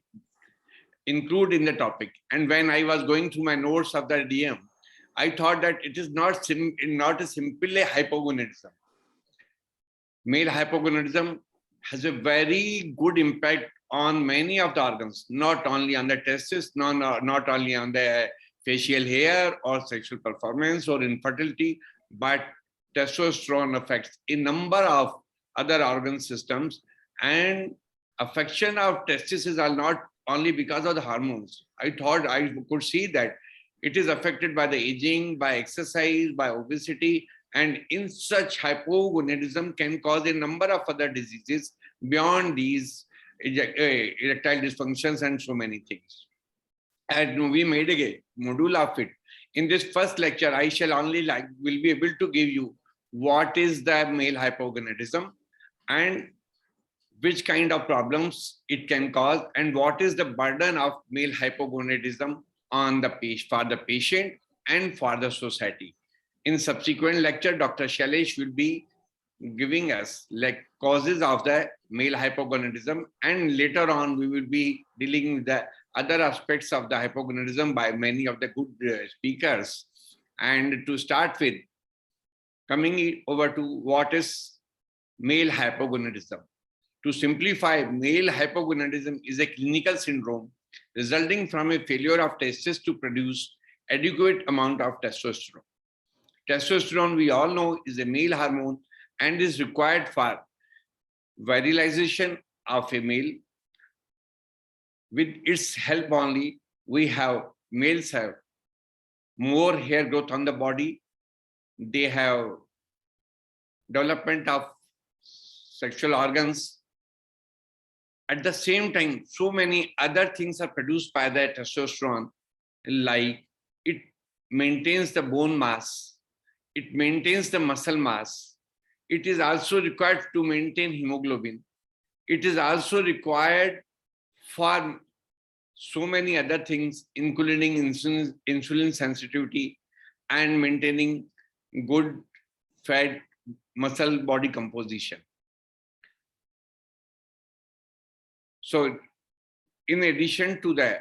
include in the topic. And when I was going through my notes of the DM, I thought that it is not a simply hypogonadism. Male hypogonadism has a very good impact on many of the organs, not only on the testes, not only on the facial hair or sexual performance or infertility, but testosterone affects a number of other organ systems. And affection of testes are not only because of the hormones. I thought I could see that it is affected by the aging, by exercise, by obesity, and in such hypogonadism can cause a number of other diseases beyond these erectile dysfunctions and so many things. And we made a module of it. In this first lecture, I shall only will be able to give you what is the male hypogonadism and which kind of problems it can cause and what is the burden of male hypogonadism on the for the patient and for the society. In subsequent lecture, Dr. Salesh will be giving us like causes of the male hypogonadism, and later on we will be dealing with the other aspects of the hypogonadism by many of the good speakers. And to start with, coming over to what is male hypogonadism. To simplify, male hypogonadism is a clinical syndrome resulting from a failure of testes to produce adequate amount of testosterone. Testosterone, we all know, is a male hormone and is required for virilization of a male. With its help only, males have more hair growth on the body. They have development of sexual organs. At the same time, so many other things are produced by the testosterone, like it maintains the bone mass, it maintains the muscle mass. It is also required to maintain hemoglobin. It is also required for so many other things, including insulin sensitivity and maintaining good fat muscle body composition. So in addition to the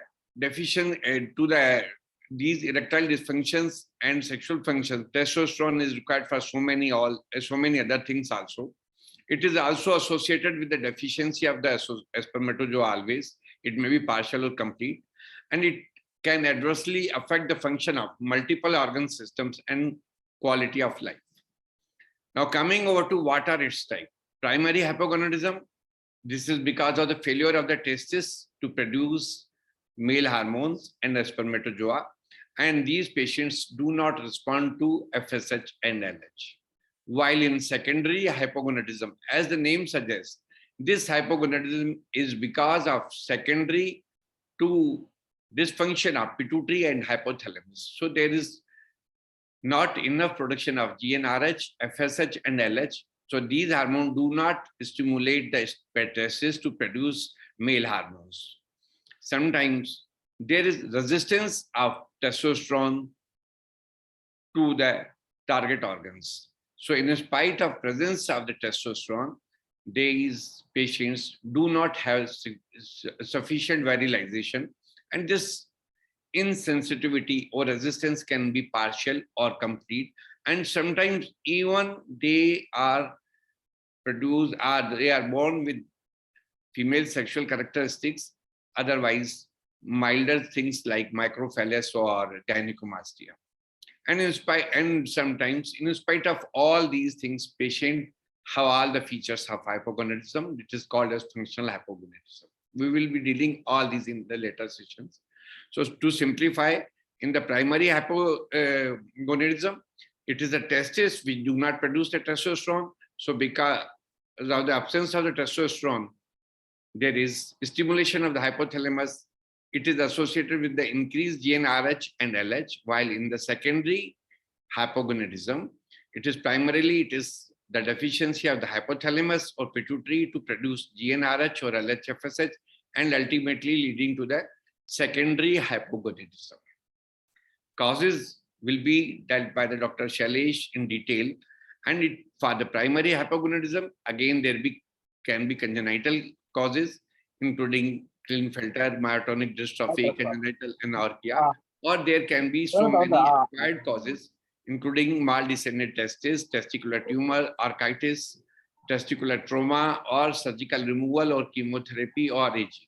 these erectile dysfunctions and sexual functions, testosterone is required for so many other things also. It is also associated with the deficiency of the spermatozoa always. It may be partial or complete, and it can adversely affect the function of multiple organ systems and quality of life. Now coming over to what are its types. Primary hypogonadism. This is because of the failure of the testes to produce male hormones and the spermatozoa, and these patients do not respond to FSH and LH. While in secondary hypogonadism, as the name suggests, this hypogonadism is because of secondary to dysfunction of pituitary and hypothalamus. So there is not enough production of GnRH, FSH, and LH. So these hormones do not stimulate the testes to produce male hormones. Sometimes there is resistance of testosterone to the target organs. So in spite of presence of the testosterone, these patients do not have sufficient virilization, and this insensitivity or resistance can be partial or complete, and sometimes even they are born with female sexual characteristics, otherwise milder things like microphallus or gynecomastia. And sometimes in spite of all these things, patients have all the features of hypogonadism, which is called as functional hypogonadism. We will be dealing all these in the later sessions. So to simplify, in the primary hypogonadism, it is the testes which do not produce the testosterone. So because of the absence of the testosterone, there is stimulation of the hypothalamus. It is associated with the increased GnRH and LH, while in the secondary hypogonadism, it is the deficiency of the hypothalamus or pituitary to produce GnRH or LH-FSH, and ultimately leading to the secondary hypogonadism. Causes will be dealt by the Dr. Salesh in detail, and for the primary hypogonadism, again can be congenital causes, including Klinefelter, myotonic dystrophy, congenital anorexia, or there can be so many acquired causes, including mal-descended testes, testicular tumor, architis, testicular trauma or surgical removal or chemotherapy or aging.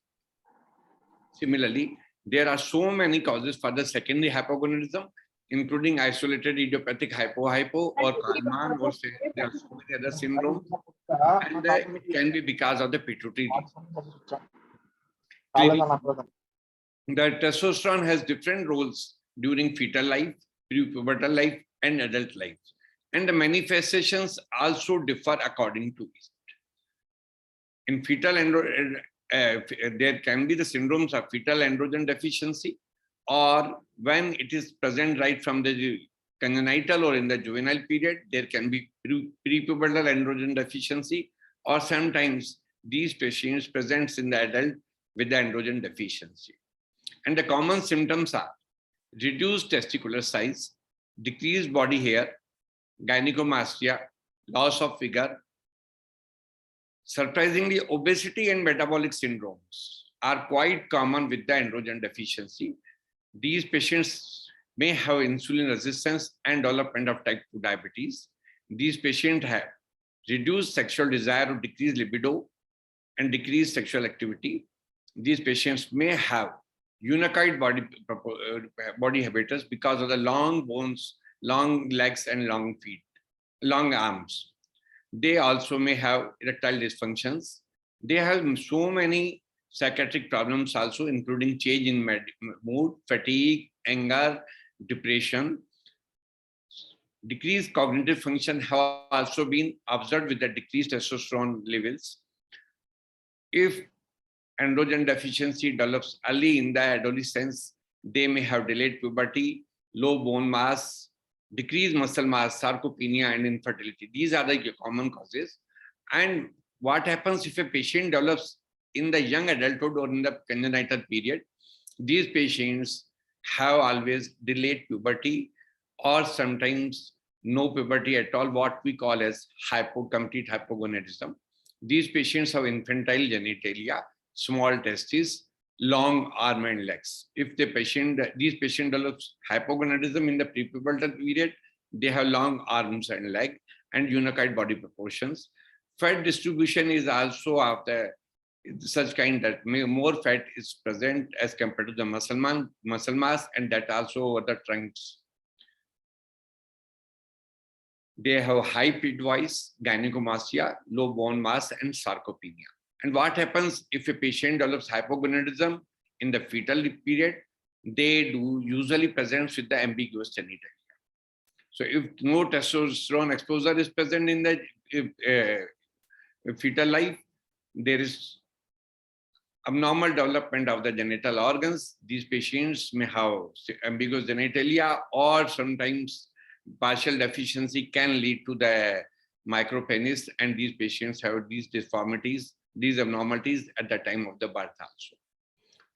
Similarly, there are so many causes for the secondary hypogonadism, including isolated idiopathic hypo or Kalman, or there are so many other syndromes, and it can be because of the pituitary reason. The testosterone has different roles during fetal life, prepubertal life, and adult life. And the manifestations also differ according to it. In fetal there can be the syndromes of fetal androgen deficiency, or when it is present right from the congenital or in the juvenile period, there can be prepubertal androgen deficiency, or sometimes these patients presents in the adult with the androgen deficiency. And the common symptoms are reduced testicular size, decreased body hair, gynecomastia, loss of figure. Surprisingly, obesity and metabolic syndromes are quite common with the androgen deficiency. These patients may have insulin resistance and development of type 2 diabetes. These patients have reduced sexual desire or decreased libido and decreased sexual activity. These patients may have unified body habitus because of the long bones, long legs, and long feet, long arms. They also may have erectile dysfunctions. They have so many psychiatric problems also, including change in mood, fatigue, anger, depression. Decreased cognitive function have also been observed with the decreased testosterone levels. If androgen deficiency develops early in the adolescence, they may have delayed puberty, low bone mass, decreased muscle mass, sarcopenia, and infertility. These are the common causes. And what happens if a patient develops in the young adulthood or in the congenital period? These patients have always delayed puberty or sometimes no puberty at all, what we call as complete hypogonadism. These patients have infantile genitalia, small testes, long arm and legs. If these patient develops hypogonadism in the prepubertal period, they have long arms and leg and unified body proportions. Fat distribution is also of the such kind that more fat is present as compared to the muscle mass, and that also over the trunks. They have high pitch voice, gynecomastia, low bone mass, and sarcopenia. And what happens if a patient develops hypogonadism in the fetal period? They do usually present with the ambiguous genitalia. So if no testosterone exposure is present in the fetal life, there is abnormal development of the genital organs. These patients may have ambiguous genitalia, or sometimes partial deficiency can lead to the micropenis, and these patients have these deformities, these abnormalities at the time of the birth also.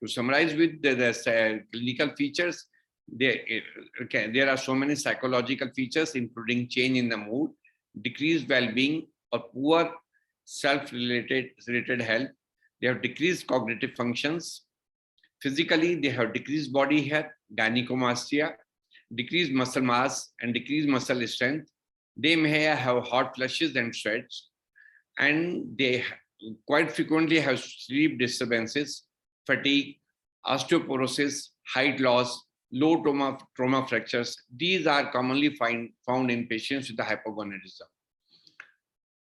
To summarize with the clinical features, there are so many psychological features, including change in the mood, decreased well-being, or poor self-related health. They have decreased cognitive functions. Physically, they have decreased body hair, gynecomastia, decreased muscle mass, and decreased muscle strength. They may have hot flushes and sweats, and they quite frequently have sleep disturbances, fatigue, osteoporosis, height loss, low trauma fractures. These are commonly found in patients with the hypogonadism.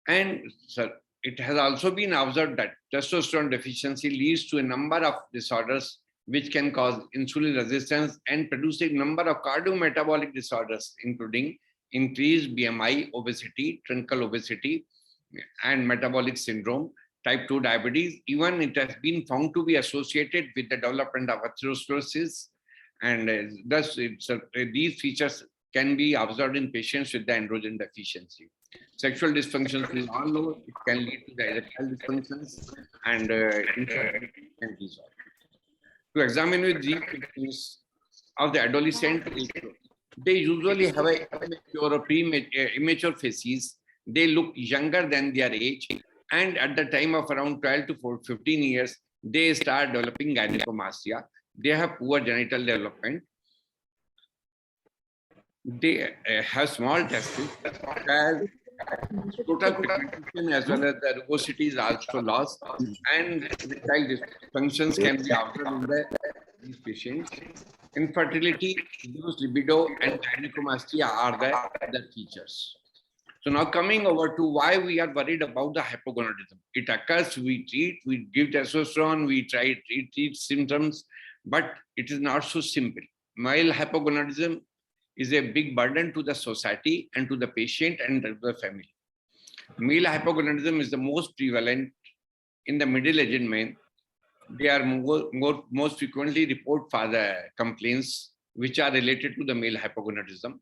And it has also been observed that testosterone deficiency leads to a number of disorders which can cause insulin resistance and produce a number of cardiometabolic disorders, including increased BMI, obesity, truncal obesity, and metabolic syndrome, type 2 diabetes. Even it has been found to be associated with the development of atherosclerosis, and thus these features can be observed in patients with the androgen deficiency. Sexual dysfunctions, we all know, it can lead to the erectile dysfunctions and infertility and disorder. To examine with these patients of the adolescent age, they usually have a immature or immature faces. They look younger than their age, and at the time of around 12 to 15 years, they start developing gynecomastia. They have poor genital development. They have small testes, Total pigmentation as well as the rugosity is also lost, and erectile dysfunctions can be observed in these patients. Infertility, reduced libido, and gynecomastia are the other features. So now coming over to why we are worried about the hypogonadism. It occurs, we treat, we give testosterone, we try to treat symptoms, but it is not so simple. Male hypogonadism is a big burden to the society and to the patient and to the family. Male hypogonadism is the most prevalent in the middle-aged men. They are most frequently report for the complaints which are related to the male hypogonadism,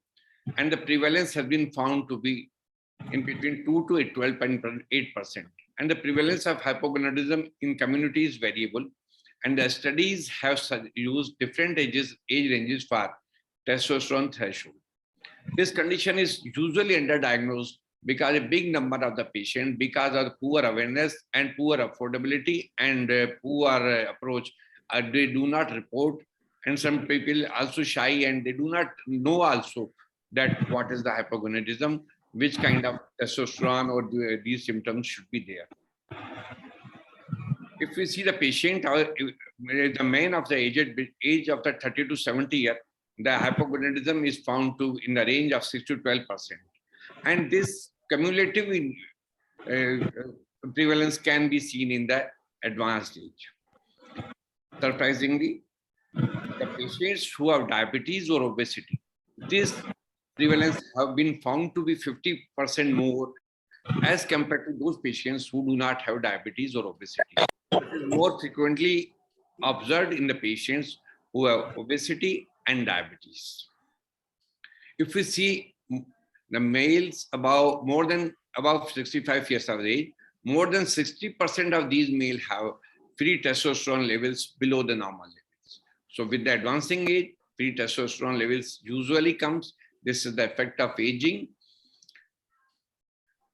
and the prevalence has been found to be in between 2 to 12.8%. And the prevalence of hypogonadism in community is variable, and the studies have used different age ranges for testosterone threshold. This condition is usually underdiagnosed because a big number of the patients, because of poor awareness and poor affordability and poor approach, they do not report. And some people also shy and they do not know also that what is the hypogonadism, which kind of testosterone or these symptoms should be there. If we see the patient, the man of the age of the 30 to 70 year, the hypogonadism is found to in the range of 6 to 12%. And this cumulative prevalence can be seen in the advanced age. Surprisingly, the patients who have diabetes or obesity, this prevalence have been found to be 50% more as compared to those patients who do not have diabetes or obesity. It is more frequently observed in the patients who have obesity and diabetes. If we see the males above 65 years of age, more than 60% of these males have free testosterone levels below the normal levels. So with the advancing age, free testosterone levels usually comes. This is the effect of aging.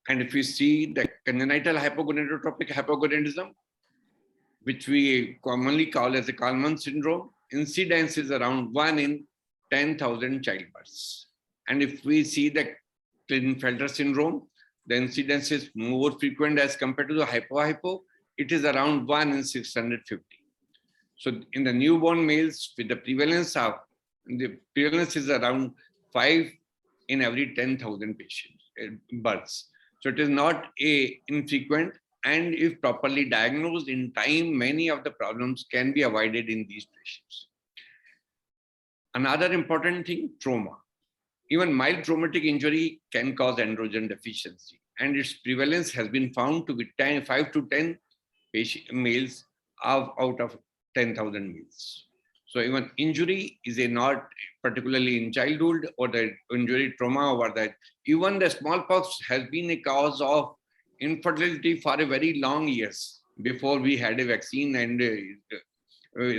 And if we see the congenital hypogonadotropic hypogonadism, which we commonly call as a Kalman syndrome, incidence is around 1 in 10,000 childbirths. And if we see the Klinefelter syndrome, the incidence is more frequent as compared to the hypo. It is around 1 in 650. So in the newborn males, with the prevalence is around 5 in every 10,000 patients births. So it is not infrequent, and if properly diagnosed in time, many of the problems can be avoided in these patients. Another important thing, trauma. Even mild traumatic injury can cause androgen deficiency, and its prevalence has been found to be 5 to 10 males out of 10,000 males. So even injury is not particularly in childhood or the injury trauma or that. Even the smallpox has been a cause of infertility for a very long years before we had a vaccine, and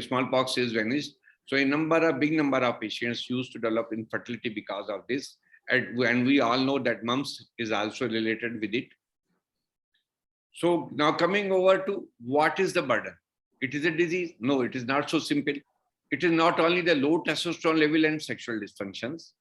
smallpox is vanished. So a big number of patients used to develop infertility because of this. And we all know that mumps is also related with it. So now coming over to what is the burden? It is a disease? No, it is not so simple. It is not only the low testosterone level and sexual dysfunctions.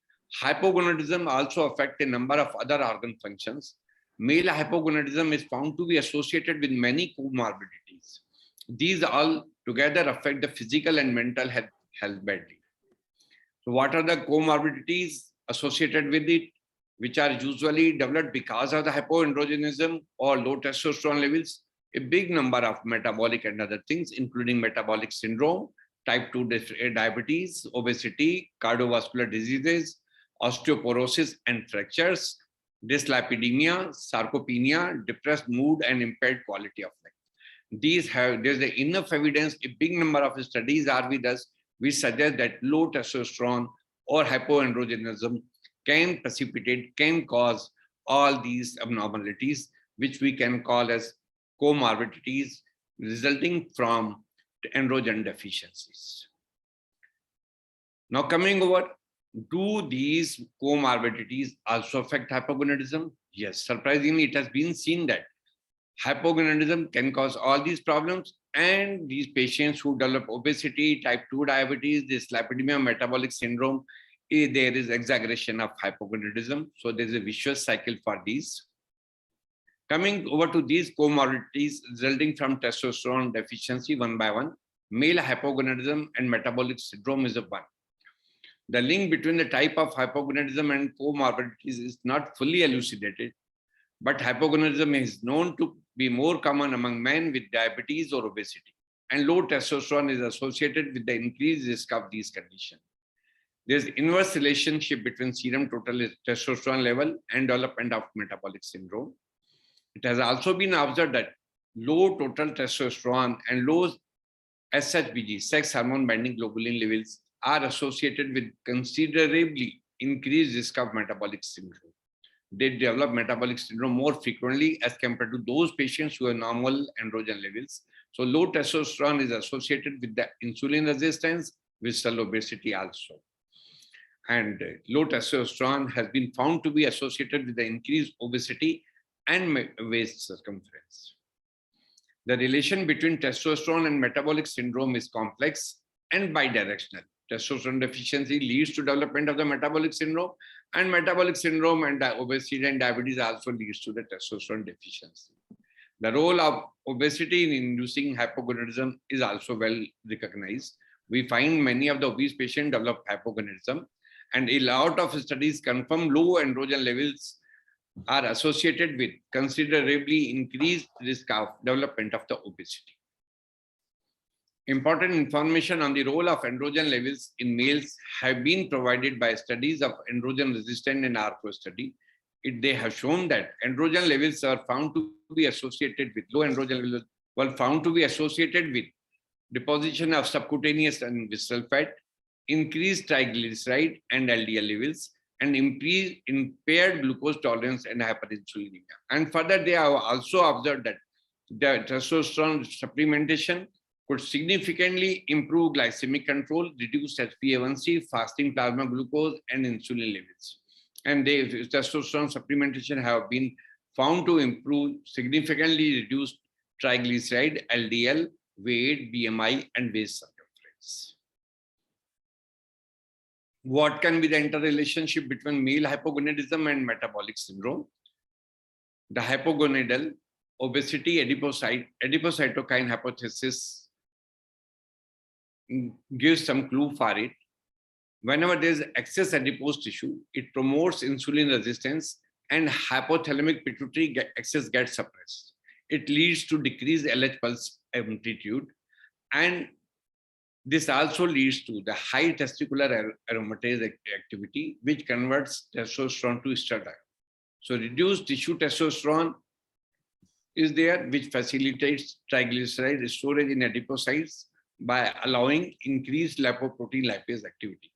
Hypogonadism also affects a number of other organ functions. Male hypogonadism is found to be associated with many comorbidities. These all together affect the physical and mental health badly. So what are the comorbidities associated with it, which are usually developed because of the hypoandrogenism or low testosterone levels? A big number of metabolic and other things, including metabolic syndrome, type 2 diabetes, obesity, cardiovascular diseases, osteoporosis and fractures, dyslipidemia, sarcopenia, depressed mood, and impaired quality of life. There's enough evidence, a big number of studies are with us, which suggest that low testosterone or hypoandrogenism can cause all these abnormalities, which we can call as comorbidities resulting from androgen deficiencies. Now coming over, do these comorbidities also affect hypogonadism? Yes, surprisingly, it has been seen that hypogonadism can cause all these problems, and these patients who develop obesity, type 2 diabetes, dyslipidemia, metabolic syndrome, there is exaggeration of hypogonadism. So there's a vicious cycle for these. Coming over to these comorbidities resulting from testosterone deficiency one by one, male hypogonadism and metabolic syndrome is a one. The link between the type of hypogonadism and comorbidities is not fully elucidated, but hypogonadism is known to be more common among men with diabetes or obesity, and low testosterone is associated with the increased risk of these conditions. There is inverse relationship between serum total testosterone level and development of metabolic syndrome. It has also been observed that low total testosterone and low SHBG, sex hormone binding globulin levels, are associated with considerably increased risk of metabolic syndrome. They develop metabolic syndrome more frequently as compared to those patients who have normal androgen levels. So low testosterone is associated with the insulin resistance, with cell obesity also. And low testosterone has been found to be associated with the increased obesity and waist circumference. The relation between testosterone and metabolic syndrome is complex and bidirectional. Testosterone deficiency leads to development of the metabolic syndrome, and metabolic syndrome and obesity and diabetes also leads to the testosterone deficiency. The role of obesity in inducing hypogonadism is also well recognized. We find many of the obese patients develop hypogonadism, and a lot of studies confirm low androgen levels are associated with considerably increased risk of development of the obesity. Important information on the role of androgen levels in males have been provided by studies of androgen resistant and ARCO study. They have shown that androgen levels are found to be associated with low androgen levels were found to be associated with deposition of subcutaneous and visceral fat, increased triglyceride and LDL levels, and impaired glucose tolerance and hyperinsulinemia. And further, they have also observed that the testosterone supplementation could significantly improve glycemic control, reduce HbA1c, fasting plasma glucose, and insulin levels. And testosterone supplementation have been found to improve significantly reduced triglyceride, LDL, weight, BMI, and waist circumference. What can be the interrelationship between male hypogonadism and metabolic syndrome? The hypogonadal obesity adipocytokine hypothesis gives some clue for it. Whenever there is excess adipose tissue, it promotes insulin resistance and hypothalamic pituitary axis gets suppressed. It leads to decreased LH pulse amplitude, and this also leads to the high testicular aromatase activity, which converts testosterone to estradiol. So reduced tissue testosterone is there, which facilitates triglyceride storage in adipocytes by allowing increased lipoprotein lipase activity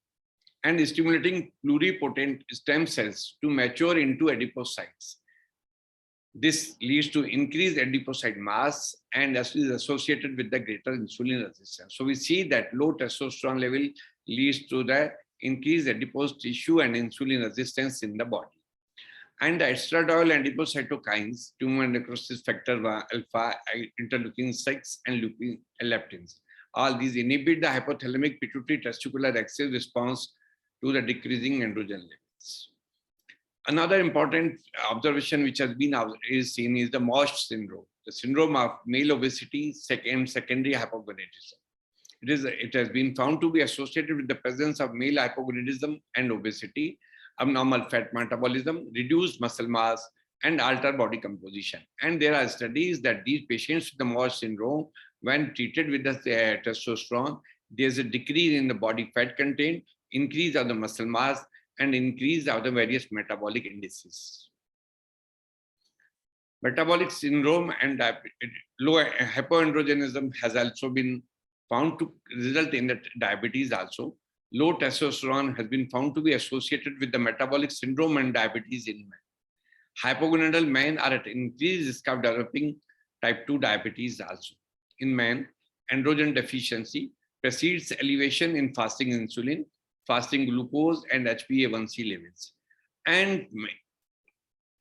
and stimulating pluripotent stem cells to mature into adipocytes. This leads to increased adipocyte mass and is associated with the greater insulin resistance. So we see that low testosterone level leads to the increased adipose tissue and insulin resistance in the body. And the estradiol and adipocytokines, tumor necrosis factor alpha, interleukin 6, and leptins. All these inhibit the hypothalamic pituitary testicular axis response to the decreasing androgen levels. Another important observation which has been seen is the MOSH syndrome, the syndrome of male obesity and secondary hypogonadism. It has been found to be associated with the presence of male hypogonadism and obesity, abnormal fat metabolism, reduced muscle mass, and altered body composition. And there are studies that these patients with the MOSH syndrome, when treated with the testosterone, there's a decrease in the body fat content, increase of the muscle mass, and increase of the various metabolic indices. Metabolic syndrome and low hypoandrogenism has also been found to result in the diabetes also. Low testosterone has been found to be associated with the metabolic syndrome and diabetes in men. Hypogonadal men are at increased risk of developing type 2 diabetes also. In men, androgen deficiency precedes elevation in fasting insulin, fasting glucose, and HbA1c levels, and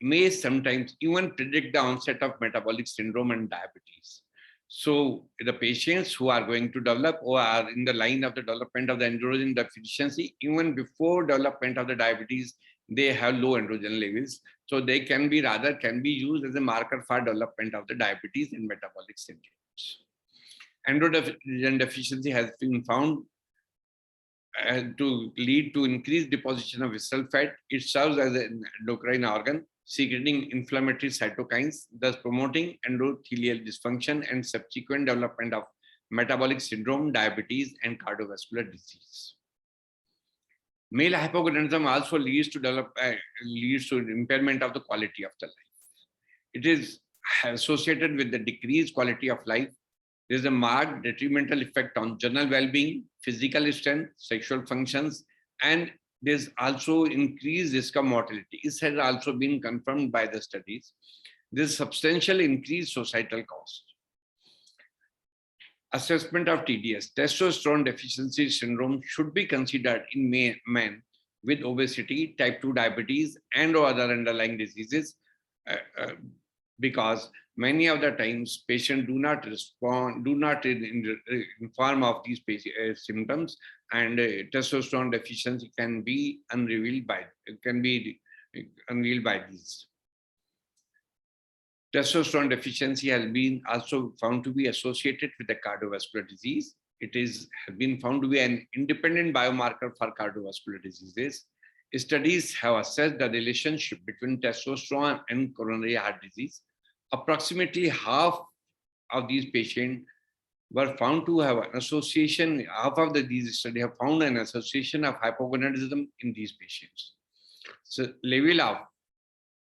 may sometimes even predict the onset of metabolic syndrome and diabetes. So the patients who are going to develop or are in the line of the development of the androgen deficiency, even before development of the diabetes, they have low androgen levels. So they can be used as a marker for development of the diabetes and metabolic syndromes. Androgen deficiency has been found to lead to increased deposition of visceral fat. It serves as an endocrine organ, secreting inflammatory cytokines, thus promoting endothelial dysfunction and subsequent development of metabolic syndrome, diabetes, and cardiovascular disease. Male hypogonadism also leads to impairment of the quality of the life. It is associated with the decreased quality of life. There is a marked detrimental effect on general well-being, physical strength, sexual functions, and there's also increased risk of mortality. This has also been confirmed by the studies. There's substantial increased societal cost. Assessment of TDS, testosterone deficiency syndrome, should be considered in men with obesity, type 2 diabetes, and or other underlying diseases, because many of the times patients do not respond, inform of these symptoms, and testosterone deficiency can be unrevealed by these. Testosterone deficiency has been also found to be associated with the cardiovascular disease. It has been found to be an independent biomarker for cardiovascular diseases. Studies have assessed the relationship between testosterone and coronary heart disease. Approximately half of these patients were found to have an association, half of these studies have found an association of hypogonadism in these patients. So level of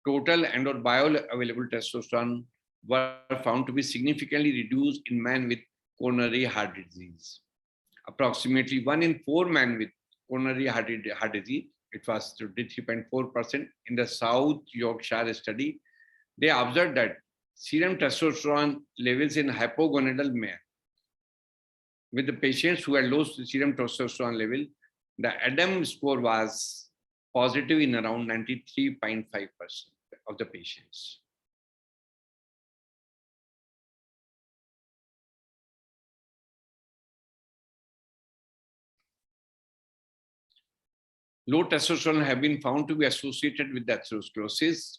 total and or bioavailable testosterone were found to be significantly reduced in men with coronary heart disease. Approximately 1 in 4 men with coronary heart disease, it was 33.4% in the South Yorkshire study. They observed that serum testosterone levels in hypogonadal men with the patients who had low serum testosterone level, the ADAM score was positive in around 93.5% of the patients. Low testosterone have been found to be associated with atherosclerosis,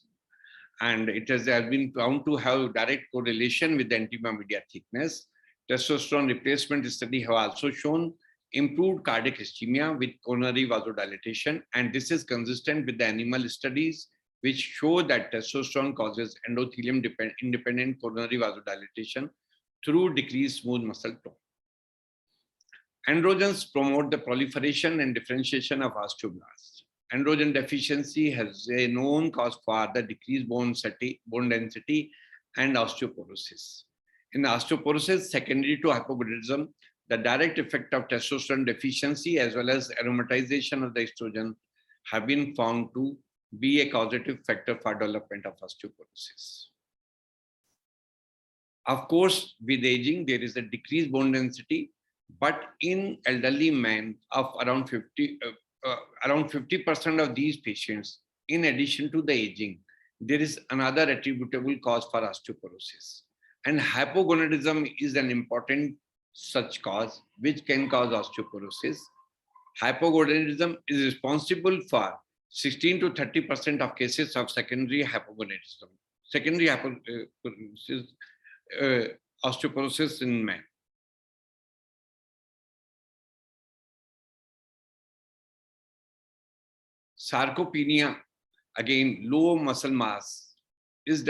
and it has been found to have direct correlation with the intima media thickness. Testosterone replacement study have also shown improved cardiac ischemia with coronary vasodilatation, and this is consistent with the animal studies which show that testosterone causes endothelium independent coronary vasodilatation through decreased smooth muscle tone. Androgens promote the proliferation and differentiation of osteoblasts. Androgen deficiency has a known cause for the decreased bone density and osteoporosis. In osteoporosis secondary to hypogonadism, the direct effect of testosterone deficiency as well as aromatization of the estrogen have been found to be a causative factor for development of osteoporosis. Of course, with aging, there is a decreased bone density, but in elderly men of around 50% of these patients, in addition to the aging, there is another attributable cause for osteoporosis. And hypogonadism is an important such cause which can cause osteoporosis. Hypogonadism is responsible for 16 to 30% of cases of secondary hypogonadism. Secondary osteoporosis in men. Sarcopenia, again, low muscle mass, is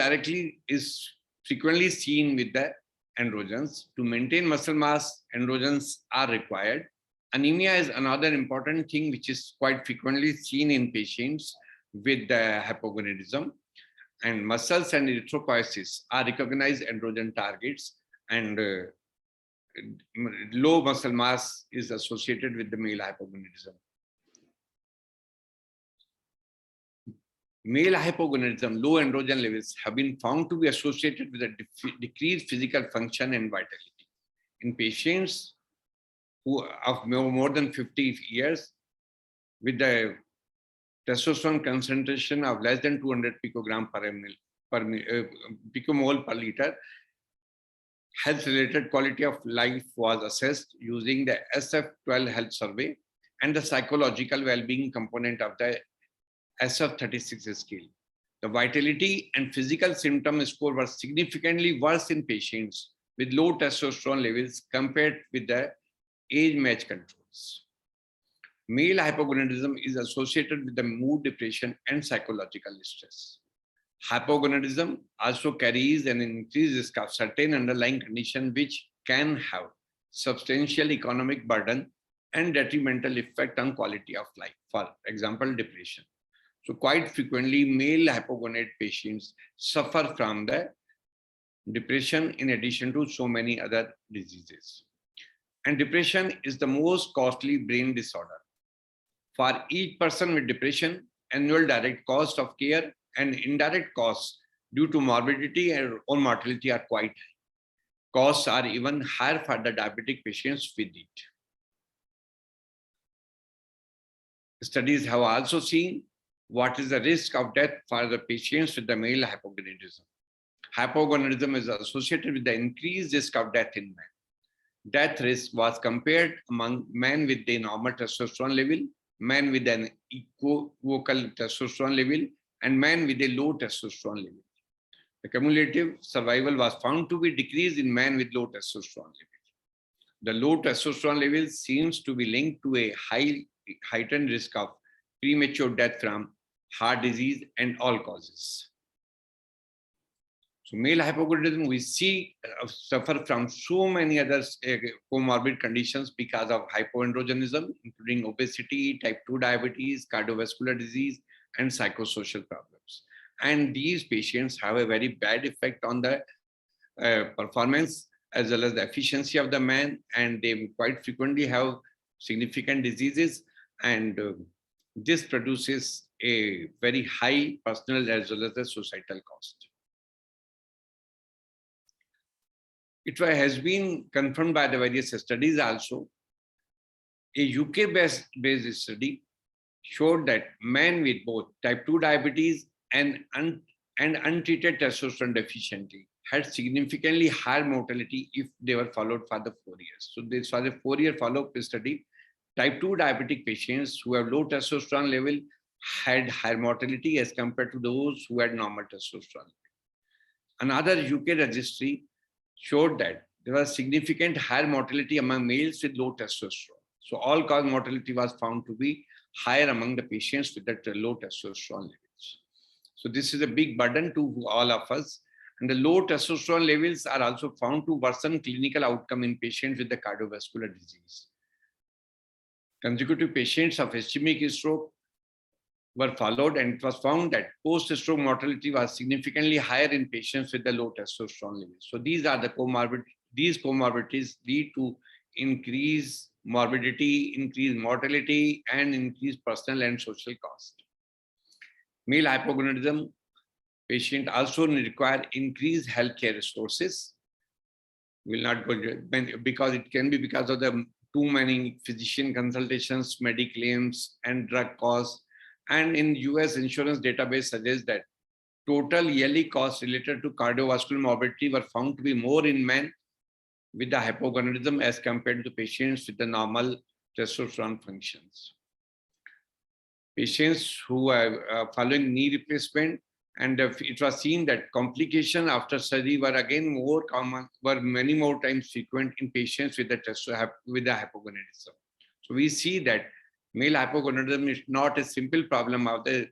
frequently seen with the androgens. To maintain muscle mass, androgens are required. Anemia is another important thing which is quite frequently seen in patients with the hypogonadism. And muscles and erythropoiesis are recognized androgen targets, and low muscle mass is associated with the male hypogonadism. Male hypogonadism, low androgen levels have been found to be associated with a decreased physical function and vitality. In patients who of more than 50 years with the testosterone concentration of less than 200 picomole per liter, health-related quality of life was assessed using the SF12 health survey and the psychological well-being component of the SF-36 scale. The vitality and physical symptom score were significantly worse in patients with low testosterone levels compared with the age-matched controls. Male hypogonadism is associated with the mood, depression, and psychological stress. Hypogonadism also carries an increased risk of certain underlying conditions which can have substantial economic burden and detrimental effect on quality of life. For example, depression. So quite frequently, male hypogonad patients suffer from the depression in addition to so many other diseases. And depression is the most costly brain disorder. For each person with depression, annual direct cost of care and indirect costs due to morbidity or mortality are quite high. Costs are even higher for the diabetic patients with it. Studies have also seen what is the risk of death for the patients with the male hypogonadism. Hypogonadism is associated with the increased risk of death in men. Death risk was compared among men with a normal testosterone level, men with an equivocal testosterone level, and men with a low testosterone level. The cumulative survival was found to be decreased in men with low testosterone level. The low testosterone level seems to be linked to a heightened risk of premature death from heart disease and all causes. So male hypogonadism, we see suffer from so many other comorbid conditions because of hypoandrogenism, including obesity, type 2 diabetes, cardiovascular disease, and psychosocial problems. And these patients have a very bad effect on the performance as well as the efficiency of the man, and they quite frequently have significant diseases, and this produces a very high personal as well as the societal cost. It has been confirmed by the various studies also. A UK-based study showed that men with both type 2 diabetes and untreated testosterone deficiency had significantly higher mortality if they were followed for the 4 years. So this was a 4-year follow-up study. Type 2 diabetic patients who have low testosterone level had higher mortality as compared to those who had normal testosterone. Another UK registry showed that there was significant higher mortality among males with low testosterone. So all-cause mortality was found to be higher among the patients with that low testosterone levels. So this is a big burden to all of us. And the low testosterone levels are also found to worsen clinical outcome in patients with the cardiovascular disease. Consecutive patients of ischemic stroke were followed, and it was found that post-stroke mortality was significantly higher in patients with the low testosterone levels. So these are the these comorbidities lead to increased morbidity, increased mortality, and increased personal and social cost. Male hypogonadism patient also require increased healthcare resources. Will not go because it can be because of the too many physician consultations, mediclaims, and drug costs. And in US insurance database suggests that total yearly costs related to cardiovascular morbidity were found to be more in men with the hypogonadism as compared to patients with the normal testosterone functions. Patients who are following knee replacement, and it was seen that complications after surgery were again more common, were many more times frequent in patients with the hypogonadism. So we see that male hypogonadism is not a simple problem of the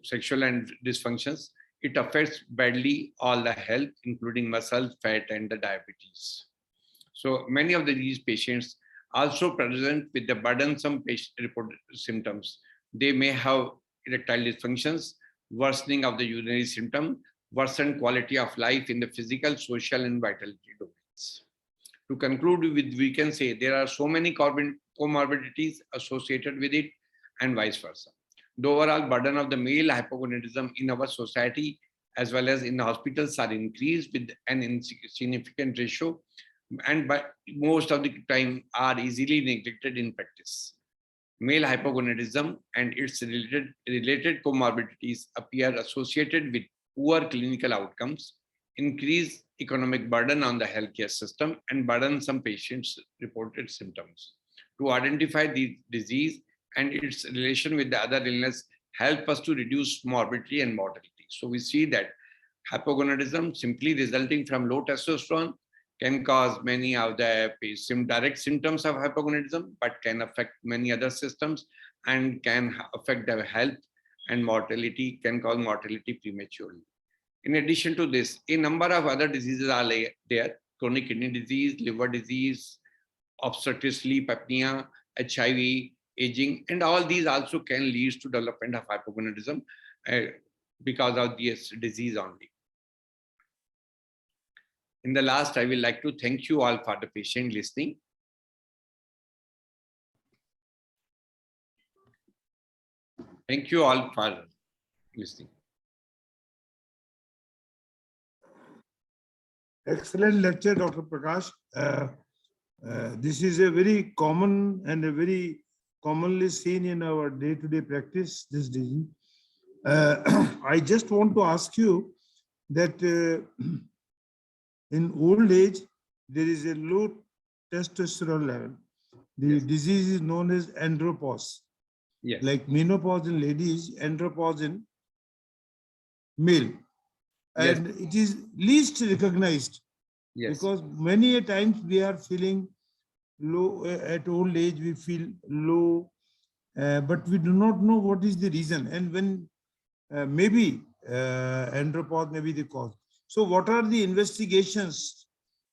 sexual and dysfunctions. It affects badly all the health, including muscle, fat, and the diabetes. So many of these patients also present with the burdensome patient-reported symptoms. They may have erectile dysfunctions, worsening of the urinary symptom, worsened quality of life in the physical, social, and vitality domains. To conclude with, we can say there are so many comorbidities associated with it, and vice versa. The overall burden of the male hypogonadism in our society as well as in the hospitals are increased with an insignificant ratio, and by most of the time are easily neglected in practice. Male hypogonadism and its related comorbidities appear associated with poor clinical outcomes, increased economic burden on the healthcare system, and burdensome patients' reported symptoms. To identify the disease and its relation with the other illness help us to reduce morbidity and mortality. So we see that hypogonadism, simply resulting from low testosterone, can cause many of the direct symptoms of hypogonadism, but can affect many other systems and can affect the health, and mortality, can cause mortality prematurely. In addition to this, a number of other diseases are there: chronic kidney disease, liver disease, obstructive sleep apnea, HIV, aging, and all these also can lead to development of hypogonadism because of this disease only. In the last, I will like to thank you all for the patient listening. Thank you all for listening. Excellent lecture, Dr. Prakash. This is a very common and a very commonly seen in our day-to-day practice, this disease. I just want to ask you that in old age, there is a low testosterone level. The disease is known as andropause. Yes. Like menopause in ladies, andropause in male. And it is least recognized. Yes. Because many a times we are feeling low at old age, we feel low, but we do not know what is the reason. And when maybe andropause may be the cause. So what are the investigations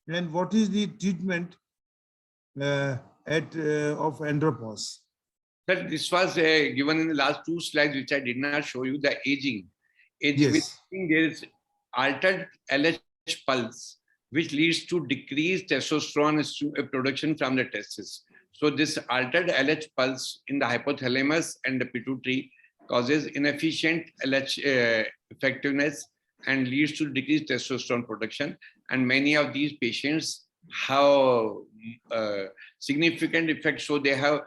and what is the treatment of andropause? Sir, this was given in the last two slides, which I did not show you, the aging. Aging, Yes. there is altered LH pulse, which leads to decreased testosterone production from the testes. So this altered LH pulse in the hypothalamus and the pituitary causes inefficient LH effectiveness and leads to decreased testosterone production. And many of these patients have significant effects. So they have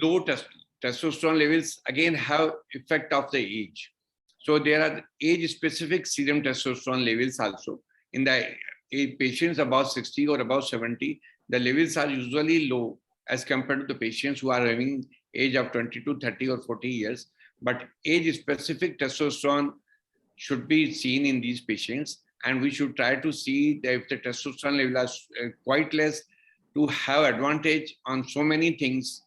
low testosterone levels, again have effect of the age. So there are age-specific serum testosterone levels also. In the patients above 60 or above 70, the levels are usually low as compared to the patients who are having age of 20 to 30 or 40 years. But age-specific testosterone should be seen in these patients, and we should try to see that if the testosterone level is quite less, to have advantage on so many things,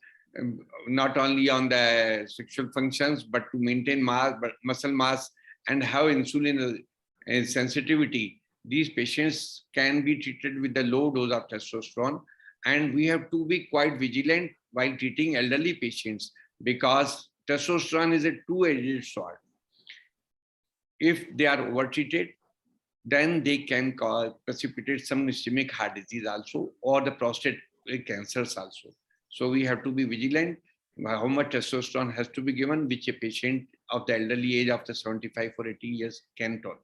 not only on the sexual functions, but to maintain mass, muscle mass, and have insulin sensitivity. These patients can be treated with the low dose of testosterone, and we have to be quite vigilant while treating elderly patients, because testosterone is a two-edged sword. If they are overtreated, then they can precipitate some ischemic heart disease also, or the prostate cancers also. So we have to be vigilant how much testosterone has to be given, which a patient of the elderly age after 75 or 80 years can tolerate.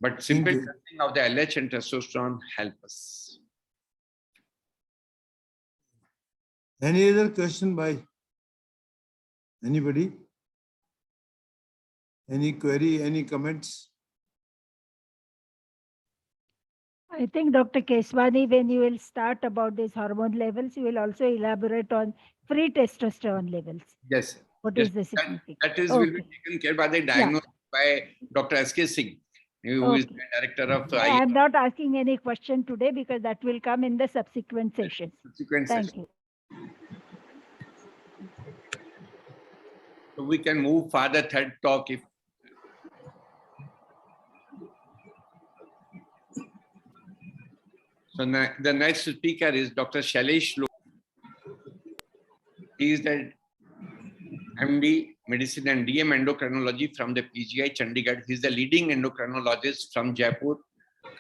But simple testing of the LH and testosterone help us. Any other question by anybody? Any query, any comments? I think Dr. Keswani, when you will start about these hormone levels, you will also elaborate on free testosterone levels. Yes. What yes. is the significance? That is will be taken care by the diagnosis by Dr. S.K. Singh, who is the director of. I am not asking any question today because that will come in the subsequent sessions. Thank you. So we can move for the third talk if. So the next speaker is Dr. Salesh Lodha. He is the MD Medicine and DM Endocrinology from the PGI Chandigarh. He is the leading endocrinologist from Jaipur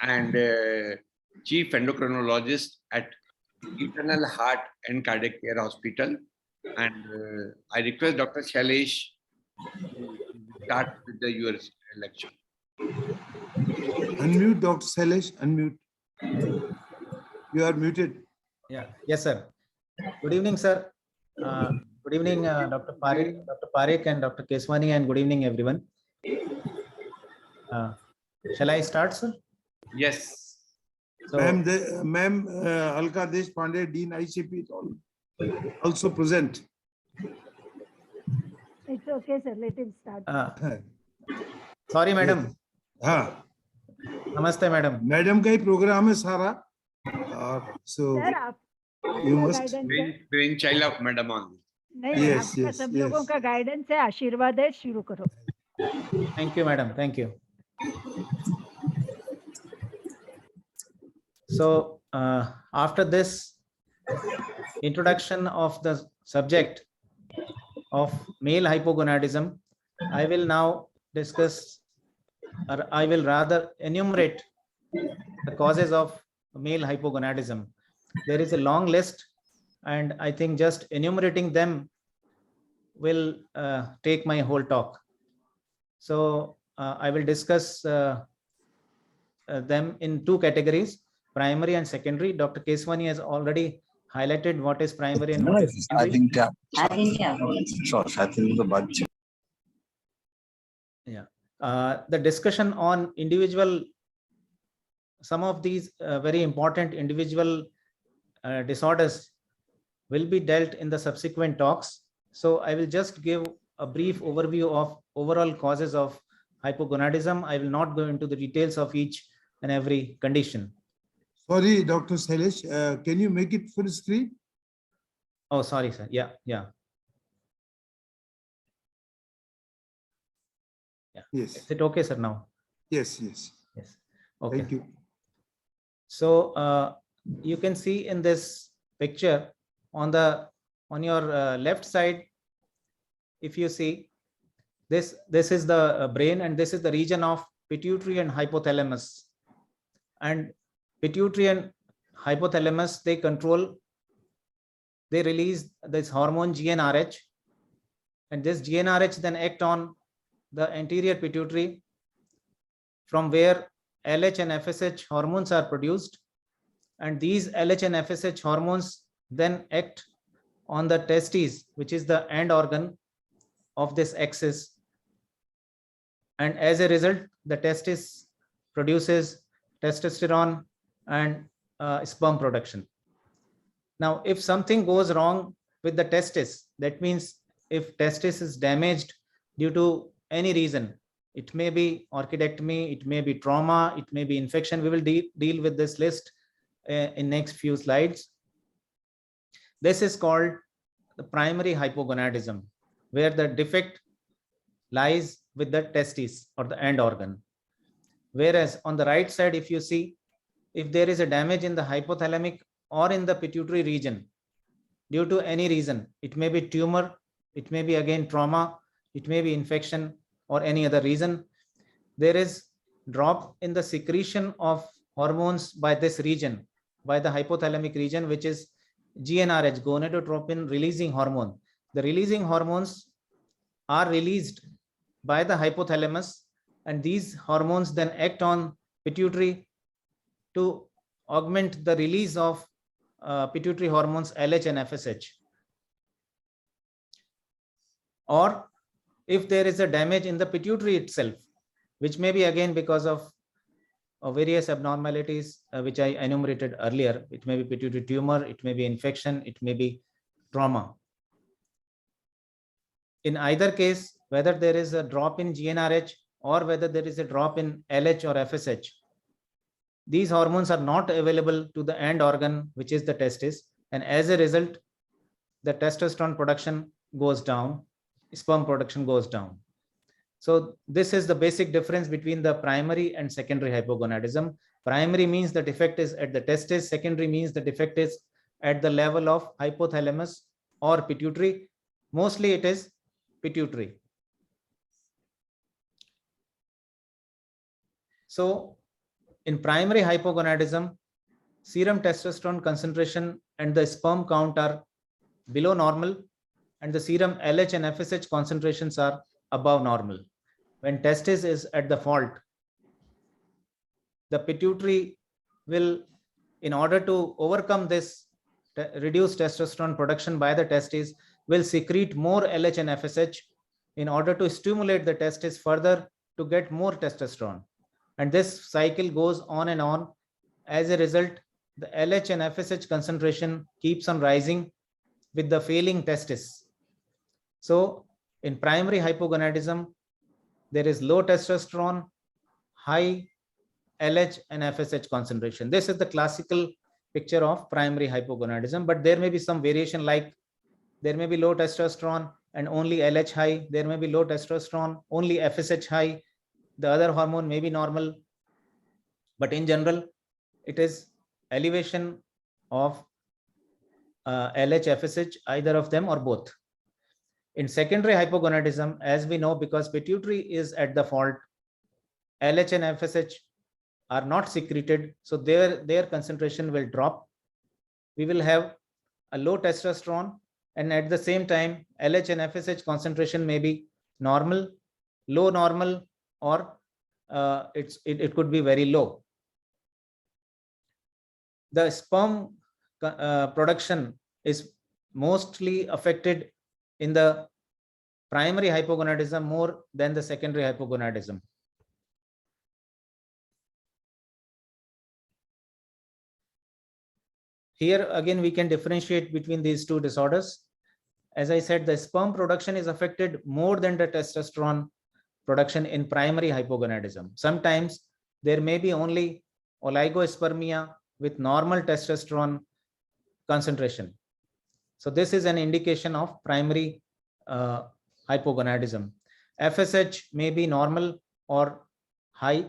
and Chief Endocrinologist at Eternal Heart and Cardiac Care Hospital. And I request Dr. Salesh to start with your lecture. Unmute, Dr. Salesh, unmute. You are muted. Yeah. Yes, sir. Good evening, sir. Good evening, Dr. Parekh and Dr. Keswani, and good evening, everyone. Shall I start, sir? Yes. So, Ma'am Alka Deshpande, Dean ICP. also present. It's okay, sir. Let him start. Sorry, madam. हाँ. Namaste, madam. Madam का ही programme है सारा. So Sir, आप you must. Brainchild of madam only. नहीं, Yes, आपका yes, सब yes. लोगों का गाइडेंस है, आशीर्वाद है, शुरू करो. Thank you, madam. Thank you. So after this introduction of the subject of male hypogonadism, I will now discuss, or I will rather enumerate the causes of male hypogonadism. There is a long list, and I think just enumerating them will take my whole talk. So I will discuss them in two categories, primary and secondary. Dr. Keswani has already highlighted what is primary and what is secondary. The discussion on individual, some of these very important individual disorders will be dealt in the subsequent talks. So I will just give a brief overview of overall causes of hypogonadism. I will not go into the details of each and every condition. Sorry, Dr. Salesh, can you make it full screen? Oh, sorry, sir. Yeah. Yes. Is it okay, sir, now? Yes, yes. Yes. Okay. Thank you. So you can see in this picture on your left side, if you see this is the brain, and this is the region of pituitary and hypothalamus. And pituitary and hypothalamus, they release this hormone GnRH, and this GnRH then act on the anterior pituitary, from where LH and FSH hormones are produced, and these LH and FSH hormones then act on the testes, which is the end organ of this axis, and as a result the testis produces testosterone and sperm production. Now if something goes wrong with the testis, that means if testis is damaged due to any reason, it may be orchidectomy, it may be trauma, it may be infection. We will deal with this list in next few slides. This is called the primary hypogonadism, where the defect lies with the testes or the end organ. Whereas on the right side, if you see, if there is a damage in the hypothalamic or in the pituitary region due to any reason, it may be tumor, it may be again trauma, it may be infection or any other reason, there is drop in the secretion of hormones by this region, by the hypothalamic region, which is GnRH, gonadotropin releasing hormone. The releasing hormones are released by the hypothalamus, and these hormones then act on pituitary to augment the release of pituitary hormones LH and FSH. Or if there is a damage in the pituitary itself, which may be again because of various abnormalities which I enumerated earlier, it may be pituitary tumor, it may be infection, it may be trauma. In either case, whether there is a drop in GnRH or whether there is a drop in LH or FSH, these hormones are not available to the end organ, which is the testis, and as a result, the testosterone production goes down, sperm production goes down. So this is the basic difference between the primary and secondary hypogonadism. Primary means the defect is at the testis, secondary means the defect is at the level of hypothalamus or pituitary. Mostly it is pituitary. So in primary hypogonadism, serum testosterone concentration and the sperm count are below normal, and the serum LH and FSH concentrations are above normal. When testis is at the fault, the pituitary will, in order to overcome this reduced testosterone production by the testes, will secrete more LH and FSH in order to stimulate the testis further to get more testosterone. And this cycle goes on and on. As a result, the LH and FSH concentration keeps on rising. with the failing testis. So in primary hypogonadism, there is low testosterone, high LH and FSH concentration. This is the classical picture of primary hypogonadism, but there may be some variation, like there may be low testosterone and only LH high. There may be low testosterone, only FSH high. The other hormone may be normal, but in general, it is elevation of LH, FSH, either of them or both. In secondary hypogonadism, as we know, because pituitary is at the fault, LH and FSH are not secreted, so their concentration will drop. We will have a low testosterone, and at the same time, LH and FSH concentration may be normal, low normal, or it could be very low. The sperm production is mostly affected in the primary hypogonadism more than the secondary hypogonadism. Here again, we can differentiate between these two disorders. As I said, the sperm production is affected more than the testosterone production in primary hypogonadism. Sometimes there may be only oligospermia with normal testosterone concentration. So this is an indication of primary hypogonadism. FSH may be normal or high,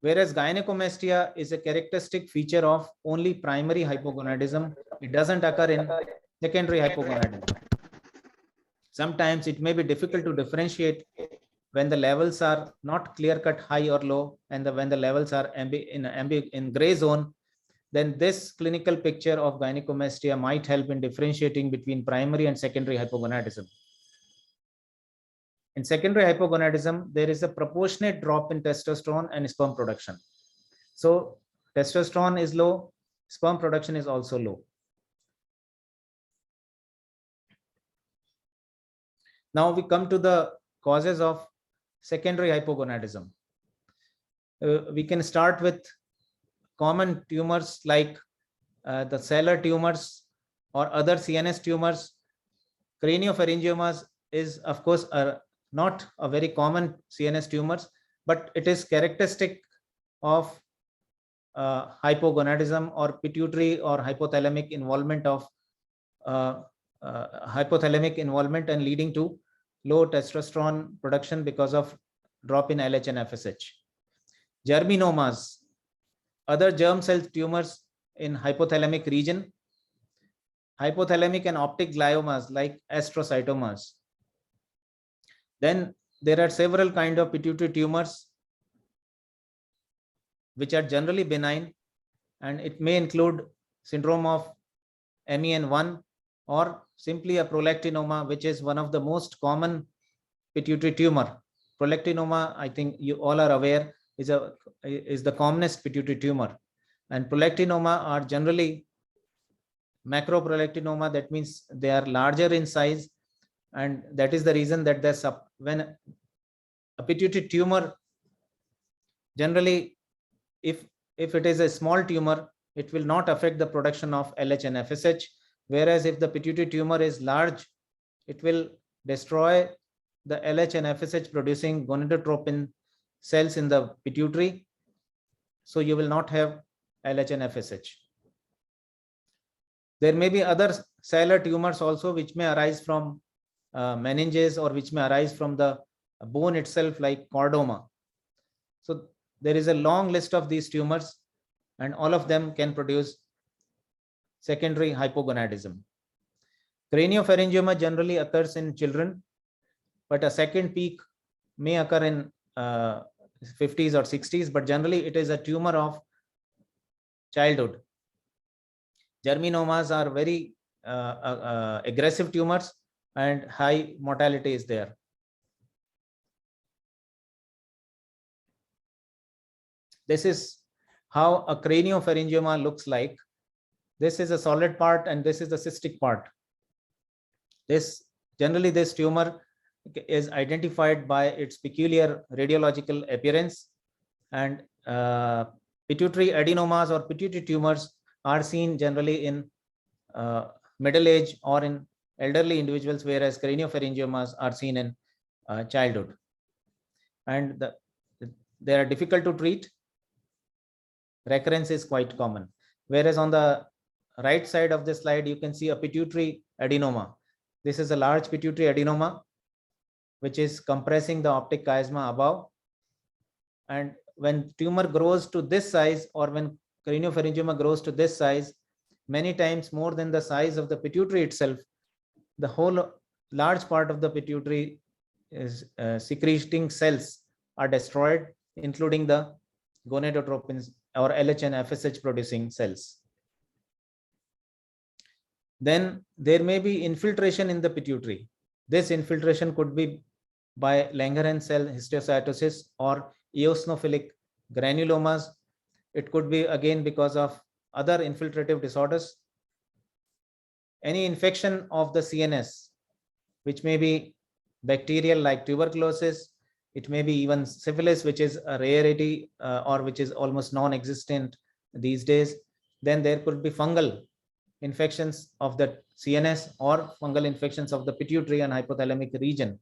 whereas gynecomastia is a characteristic feature of only primary hypogonadism. It doesn't occur in secondary hypogonadism. Sometimes it may be difficult to differentiate when the levels are not clear-cut high or low, and when the levels are in gray zone. Then this clinical picture of gynecomastia might help in differentiating between primary and secondary hypogonadism. In secondary hypogonadism, there is a proportionate drop in testosterone and sperm production. So testosterone is low, sperm production is also low. Now we come to the causes of secondary hypogonadism. We can start with common tumors like the cellular tumors or other CNS tumors. Craniopharyngiomas is, of course, not a very common CNS tumors, but it is characteristic of hypogonadism or pituitary or hypothalamic involvement of hypothalamic involvement and leading to low testosterone production because of drop in LH and FSH. Germinomas, other germ cell tumors in hypothalamic region, hypothalamic and optic gliomas like astrocytomas. Then there are several kinds of pituitary tumors which are generally benign, and it may include syndrome of MEN1 or simply a prolactinoma, which is one of the most common pituitary tumor. Prolactinoma, I think you all are aware, is the commonest pituitary tumor. And prolactinoma are generally macroprolactinoma, that means they are larger in size, and that is the reason that when a pituitary tumor, generally if it is a small tumor, it will not affect the production of LH and FSH, whereas if the pituitary tumor is large, it will destroy the LH and FSH producing gonadotropin cells in the pituitary, so you will not have LH and FSH. There may be other cellular tumors also which may arise from meninges or which may arise from the bone itself, like chordoma. So there is a long list of these tumors, and all of them can produce secondary hypogonadism. Craniopharyngioma generally occurs in children, but a second peak may occur in 50s or 60s, but generally it is a tumor of childhood. Germinomas are very aggressive tumors and high mortality is there. This is how a craniopharyngioma looks like. This is a solid part and this is the cystic part. Generally this tumor is identified by its peculiar radiological appearance, and pituitary adenomas or pituitary tumors are seen generally in middle age or in elderly individuals, whereas craniopharyngiomas are seen in childhood. And they are difficult to treat. Recurrence is quite common. Whereas on the right side of this slide, you can see a pituitary adenoma. This is a large pituitary adenoma, which is compressing the optic chiasma above. And when tumor grows to this size, or when craniopharyngioma grows to this size, many times more than the size of the pituitary itself, the whole large part of the pituitary is secreting cells are destroyed, including the gonadotropins or LH and FSH producing cells. Then there may be infiltration in the pituitary. This infiltration could be by Langerhans cell histiocytosis or eosinophilic granulomas. It could be again because of other infiltrative disorders. Any infection of the CNS, which may be bacterial like tuberculosis, it may be even syphilis, which is a rarity or which is almost non-existent these days. Then there could be fungal infections of the CNS or fungal infections of the pituitary and hypothalamic region,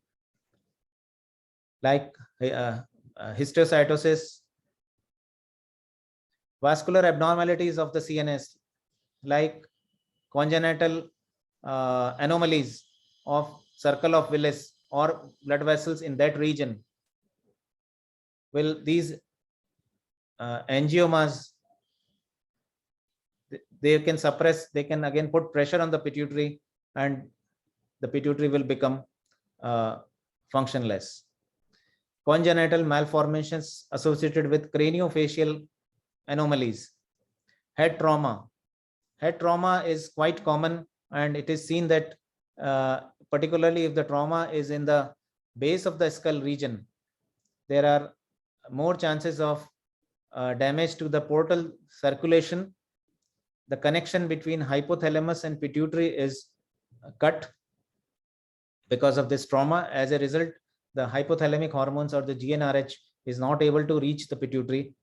like histiocytosis, vascular abnormalities of the CNS, like congenital anomalies of circle of Willis or blood vessels in that region. Well, these angiomas, they can suppress, they can again put pressure on the pituitary, and the pituitary will become functionless. Congenital malformations associated with craniofacial anomalies. Head trauma. Head trauma is quite common, and it is seen that particularly if the trauma is in the base of the skull region, there are more chances of damage to the portal circulation. The connection between hypothalamus and pituitary is cut because of this trauma. As a result, the hypothalamic hormones or the GnRH is not able to reach the pituitary,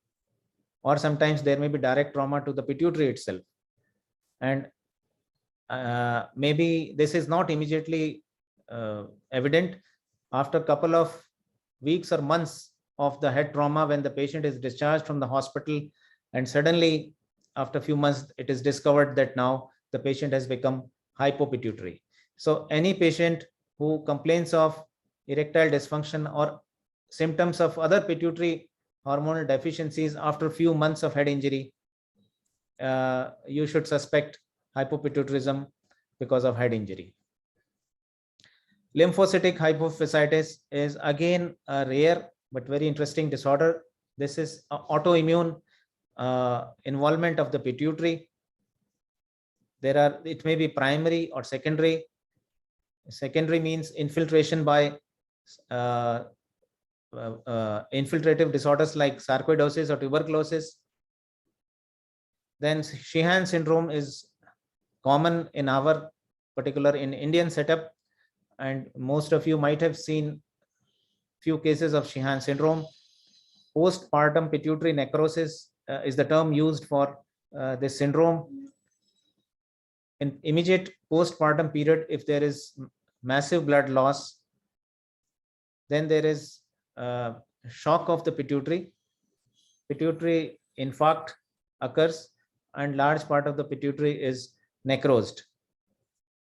or sometimes there may be direct trauma to the pituitary itself. And maybe this is not immediately evident. After a couple of weeks or months of the head trauma, when the patient is discharged from the hospital, and suddenly after a few months it is discovered that now the patient has become hypopituitary. So any patient who complains of erectile dysfunction or symptoms of other pituitary hormonal deficiencies after a few months of head injury, you should suspect hypopituitarism because of head injury. Lymphocytic hypophysitis is again a rare but very interesting disorder. This is autoimmune involvement of the pituitary. It may be primary or secondary. Secondary means infiltration by infiltrative disorders like sarcoidosis or tuberculosis. Then Sheehan syndrome is common in our particular in Indian setup, and most of you might have seen few cases of Sheehan syndrome. Postpartum pituitary necrosis is the term used for this syndrome. In immediate postpartum period, if there is massive blood loss, then there is shock of the pituitary. Pituitary infarct occurs, and large part of the pituitary is necrosed.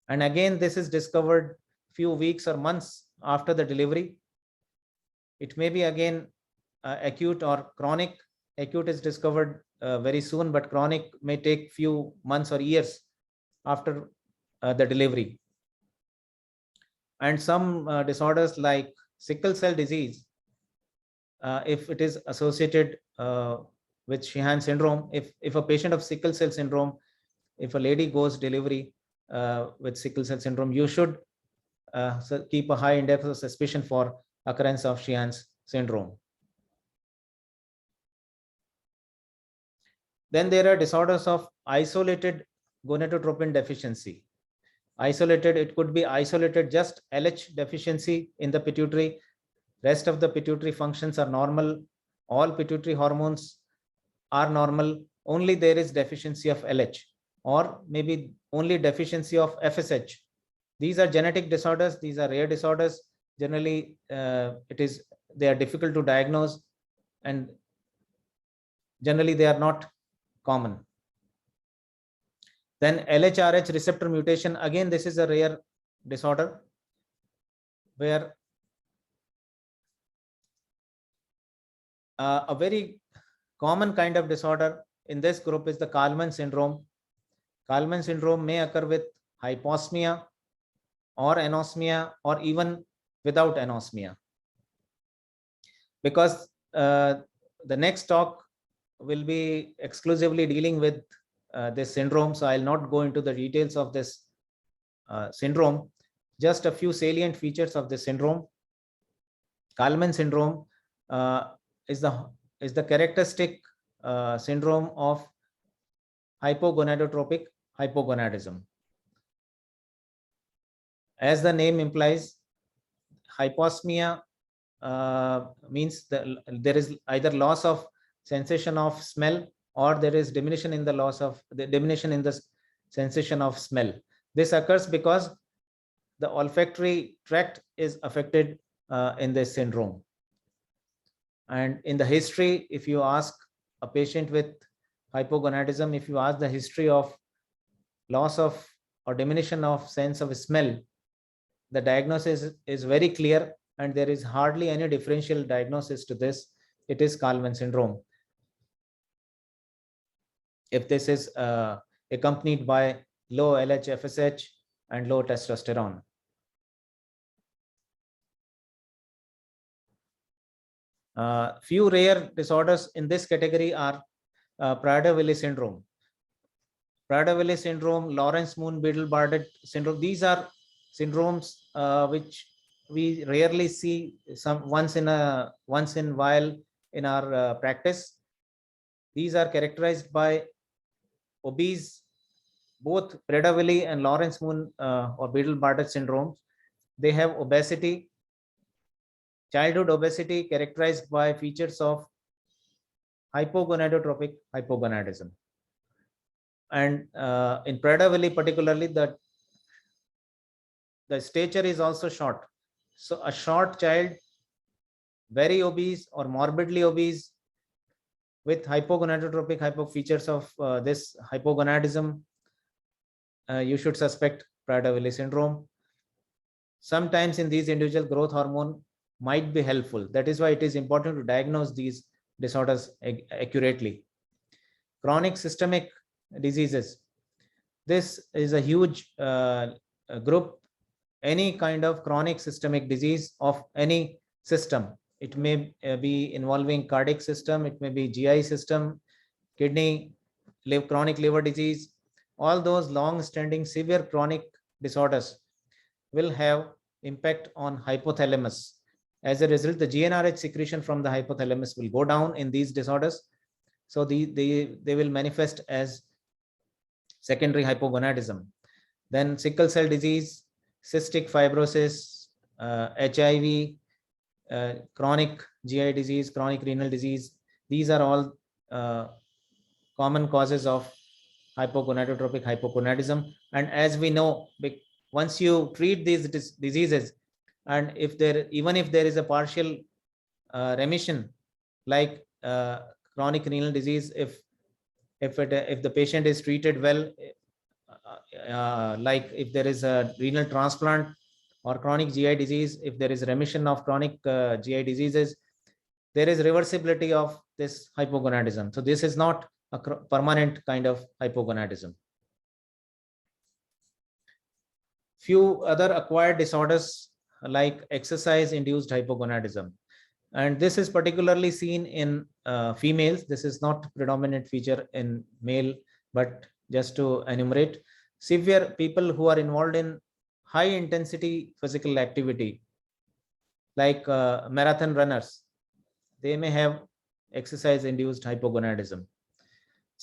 And again, this is discovered few weeks or months after the delivery. It may be again acute or chronic. Acute is discovered very soon, but chronic may take few months or years after the delivery. And some disorders like sickle cell disease, if it is associated with Sheehan syndrome, if a patient of sickle cell syndrome, if a lady goes delivery with sickle cell syndrome, you should keep a high index of suspicion for occurrence of Sheehan's syndrome. Then there are disorders of isolated gonadotropin deficiency. Isolated, it could be isolated just LH deficiency in the pituitary. Rest of the pituitary functions are normal. All pituitary hormones are normal. Only there is deficiency of LH. or maybe only deficiency of FSH. These are genetic disorders. These are rare disorders. Generally, they are difficult to diagnose, and generally they are not common. Then LHRH receptor mutation. Again, this is a rare disorder where a very common kind of disorder in this group is the Kallmann syndrome. Kallmann syndrome may occur with hyposmia or anosmia, or even without anosmia. Because the next talk will be exclusively dealing with this syndrome, so I'll not go into the details of this syndrome. Just a few salient features of this syndrome. Kallmann syndrome is the characteristic syndrome of hypogonadotropic hypogonadism. As the name implies, hyposmia means there is either loss of sensation of smell, or there is diminution in the sensation of smell. This occurs because the olfactory tract is affected in this syndrome. And in the history, if you ask a patient with hypogonadism, if you ask the history of loss of or diminution of sense of smell, the diagnosis is very clear, and there is hardly any differential diagnosis to this. It is Kallmann syndrome. If this is accompanied by low LH-FSH and low testosterone. Few rare disorders in this category are Prader-Willi syndrome. Prader-Willi syndrome, Lawrence-Moon-Biddle-Bardet syndrome. These are syndromes which we rarely see once in a while in our practice. These are characterized by obese, both Prader-Willi and Lawrence-Moon or Biddle-Bardet syndromes. They have obesity, childhood obesity characterized by features of hypogonadotropic hypogonadism. And in Prader-Willi particularly, the stature is also short. So a short child, very obese or morbidly obese with hypogonadotropic features of this hypogonadism, you should suspect Prader-Willi syndrome. Sometimes in these individuals, growth hormone might be helpful. That is why it is important to diagnose these disorders accurately. Chronic systemic diseases. This is a huge group. Any kind of chronic systemic disease of any system. It may be involving cardiac system, it may be GI system, kidney, chronic liver disease. All those long-standing severe chronic disorders will have impact on hypothalamus. As a result, the GnRH secretion from the hypothalamus will go down in these disorders. So they will manifest as secondary hypogonadism. Then sickle cell disease, cystic fibrosis, HIV, chronic GI disease, chronic renal disease. These are all common causes of hypogonadotropic hypogonadism. And as we know, once you treat these diseases, and even if there is a partial remission, like chronic renal disease, if the patient is treated well, like if there is a renal transplant or chronic GI disease, if there is remission of chronic GI diseases, there is reversibility of this hypogonadism. So this is not a permanent kind of hypogonadism. Few other acquired disorders like exercise-induced hypogonadism. And this is particularly seen in females. This is not predominant feature in male, but just to enumerate, severe people who are involved in high intensity physical activity, like marathon runners, they may have exercise-induced hypogonadism.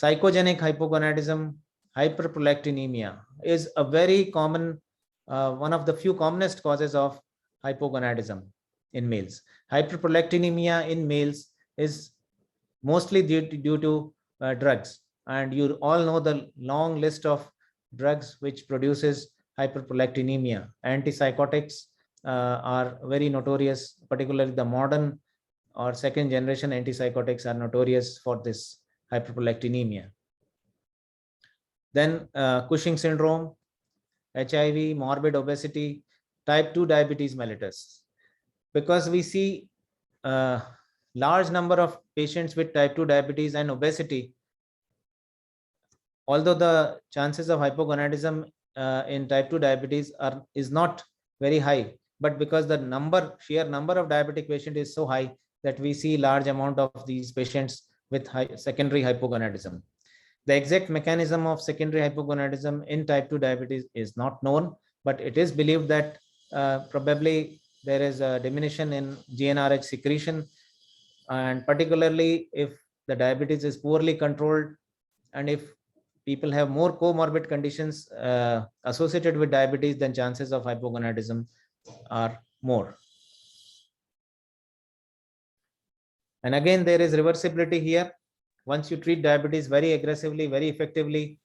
Psychogenic hypogonadism, hyperprolactinemia is a very common, one of the few commonest causes of hypogonadism in males. Hyperprolactinemia in males is mostly due to drugs. And you all know the long list of drugs which produces hyperprolactinemia. Antipsychotics are very notorious, particularly the modern or second generation antipsychotics are notorious for this hyperprolactinemia. Then Cushing syndrome, HIV, morbid obesity, type 2 diabetes mellitus. Because we see a large number of patients with type 2 diabetes and obesity, although the chances of hypogonadism in type 2 diabetes is not very high, but because the sheer number of diabetic patients is so high that we see large amount of these patients with secondary hypogonadism. The exact mechanism of secondary hypogonadism in type 2 diabetes is not known, but it is believed that probably there is a diminution in GnRH secretion, and particularly if the diabetes is poorly controlled and if people have more comorbid conditions associated with diabetes, then chances of hypogonadism are more. And again, there is reversibility here. Once you treat diabetes very aggressively, very effectively,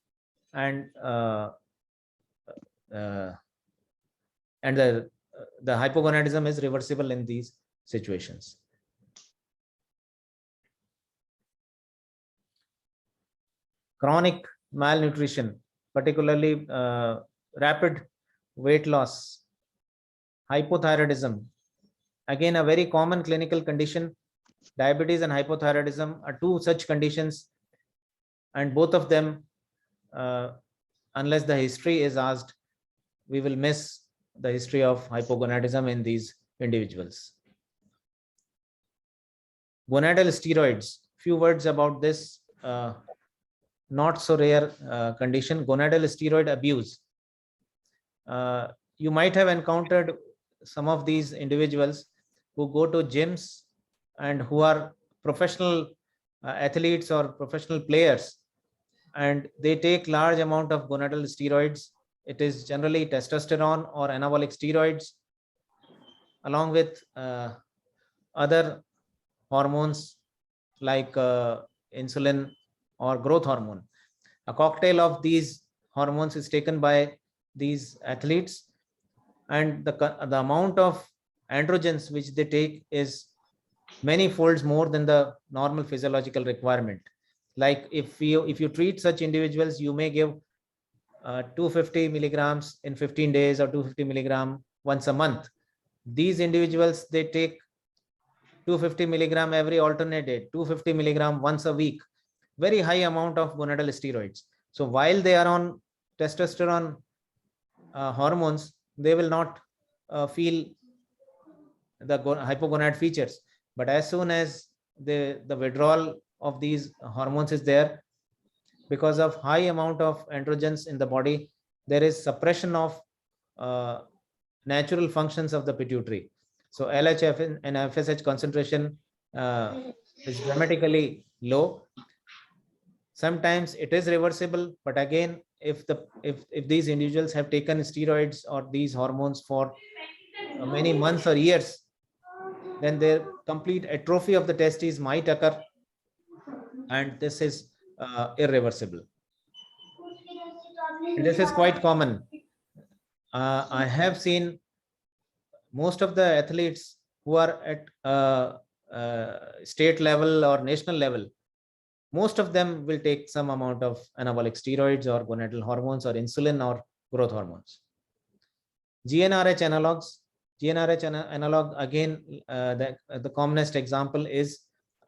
and the hypogonadism is reversible in these situations. Chronic malnutrition, particularly rapid weight loss, hypothyroidism, again a very common clinical condition. Diabetes and hypothyroidism are two such conditions, and both of them, unless the history is asked, we will miss the history of hypogonadism in these individuals. Gonadal steroids, few words about this not so rare condition, gonadal steroid abuse. You might have encountered some of these individuals who go to gyms and who are professional athletes or professional players, and they take large amount of gonadal steroids. It is generally testosterone or anabolic steroids along with other hormones like insulin or growth hormone. A cocktail of these hormones is taken by these athletes, and the amount of androgens which they take is many folds more than the normal physiological requirement. Like if you treat such individuals, you may give 250 milligrams in 15 days or 250 milligram once a month. These individuals, they take 250 milligram every alternate day, 250 milligram once a week, very high amount of gonadal steroids. So while they are on testosterone hormones, they will not feel the hypogonad features. But as soon as the withdrawal of these hormones is there, because of high amount of androgens in the body, there is suppression of natural functions of the pituitary. So LH and FSH concentration is dramatically low. Sometimes it is reversible, but again, if these individuals have taken steroids or these hormones for many months or years, then their complete atrophy of the testes might occur, and this is irreversible. And this is quite common. I have seen most of the athletes who are at state level or national level, most of them will take some amount of anabolic steroids or gonadal hormones or insulin or growth hormones. GnRH analogs. GnRH analog, again, the commonest example is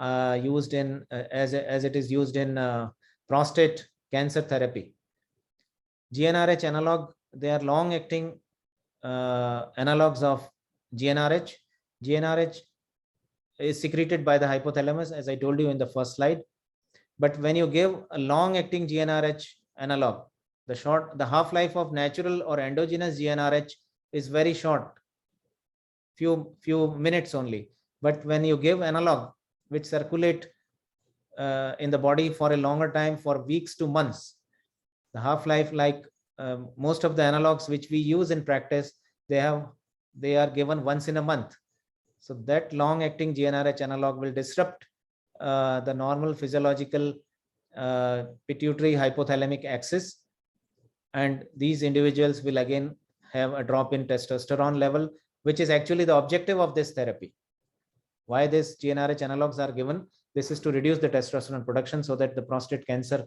used in as it is used in prostate cancer therapy. GnRH analog, they are long-acting analogs of GnRH. GnRH is secreted by the hypothalamus, as I told you in the first slide. But when you give a long-acting GnRH analog, the half-life of natural or endogenous GnRH is very short, few minutes only. But when you give analog which circulate in the body for a longer time, for weeks to months, the half-life, like most of the analogs which we use in practice, they are given once in a month. So that long-acting GnRH analog will disrupt the normal physiological pituitary hypothalamic axis, and these individuals will again have a drop in testosterone level, which is actually the objective of this therapy. Why this GnRH analogs are given? This is to reduce the testosterone production so that the prostate cancer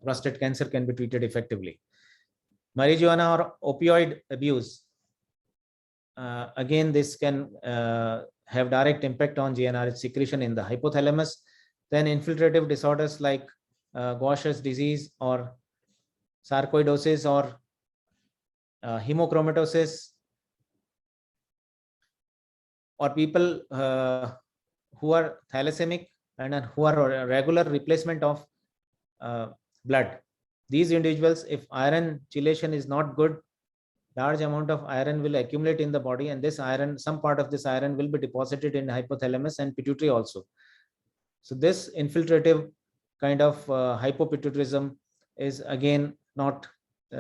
prostate cancer can be treated effectively. Marijuana or opioid abuse. Again, this can have direct impact on GnRH secretion in the hypothalamus. Then infiltrative disorders like Gaucher's disease or sarcoidosis or hemochromatosis, or people who are thalassemia and who are a regular replacement of blood. These individuals, if iron chelation is not good, large amount of iron will accumulate in the body, and this iron, some part of this iron will be deposited in hypothalamus and pituitary also. So this infiltrative kind of hypopituitarism is again not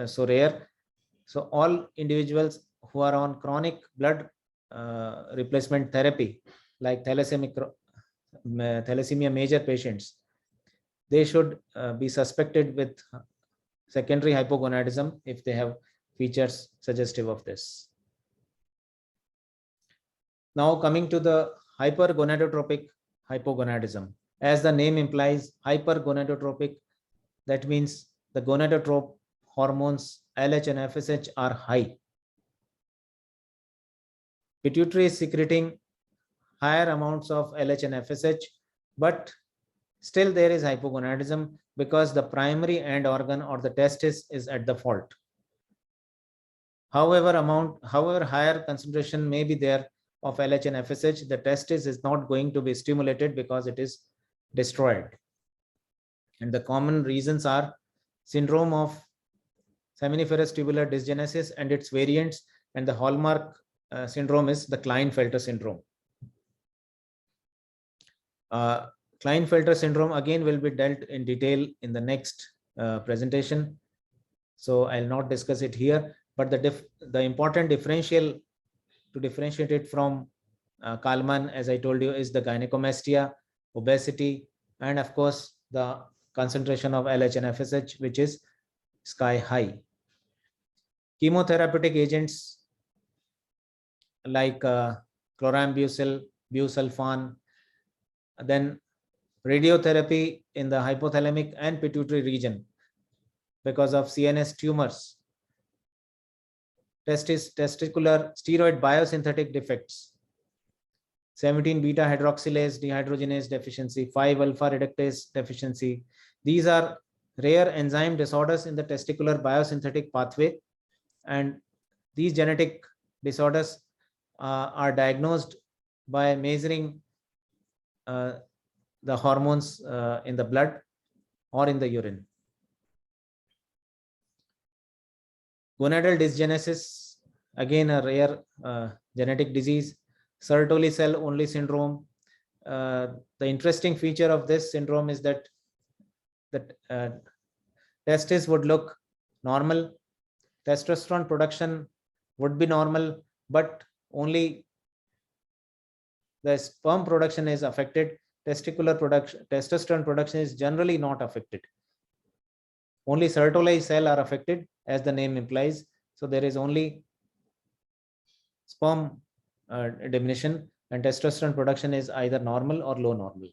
so rare. So all individuals who are on chronic blood replacement therapy, like thalassemia major patients, they should be suspected with secondary hypogonadism if they have features suggestive of this. Now coming to the hypergonadotropic hypogonadism. As the name implies, hypergonadotropic, that means the gonadotrope hormones LH and FSH are high. Pituitary is secreting higher amounts of LH and FSH, but still there is hypogonadism because the primary end organ or the testis is at the fault. However higher concentration may be there of LH and FSH, the testis is not going to be stimulated because it is destroyed. And the common reasons are syndrome of seminiferous tubular dysgenesis and its variants, and the hallmark syndrome is the Klinefelter syndrome. Klinefelter syndrome again will be dealt in detail in the next presentation, so I'll not discuss it here. But the important differential to differentiate it from Kalman, as I told you, is the gynecomastia, obesity, and of course the concentration of LH and FSH, which is sky high. Chemotherapeutic agents like chlorambucil, busulfan, then radiotherapy in the hypothalamic and pituitary region because of CNS tumors, testicular steroid biosynthetic defects, 17 beta hydroxylase dehydrogenase deficiency, 5 alpha reductase deficiency. These are rare enzyme disorders in the testicular biosynthetic pathway, and these genetic disorders are diagnosed by measuring the hormones in the blood or in the urine. Gonadal dysgenesis, again a rare genetic disease. Sertoli cell only syndrome. The interesting feature of this syndrome is that the testis would look normal, testosterone production would be normal, but only the sperm production is affected. Testosterone production is generally not affected. Only Sertoli cell are affected, as the name implies. So there is only sperm diminution, and testosterone production is either normal or low normal.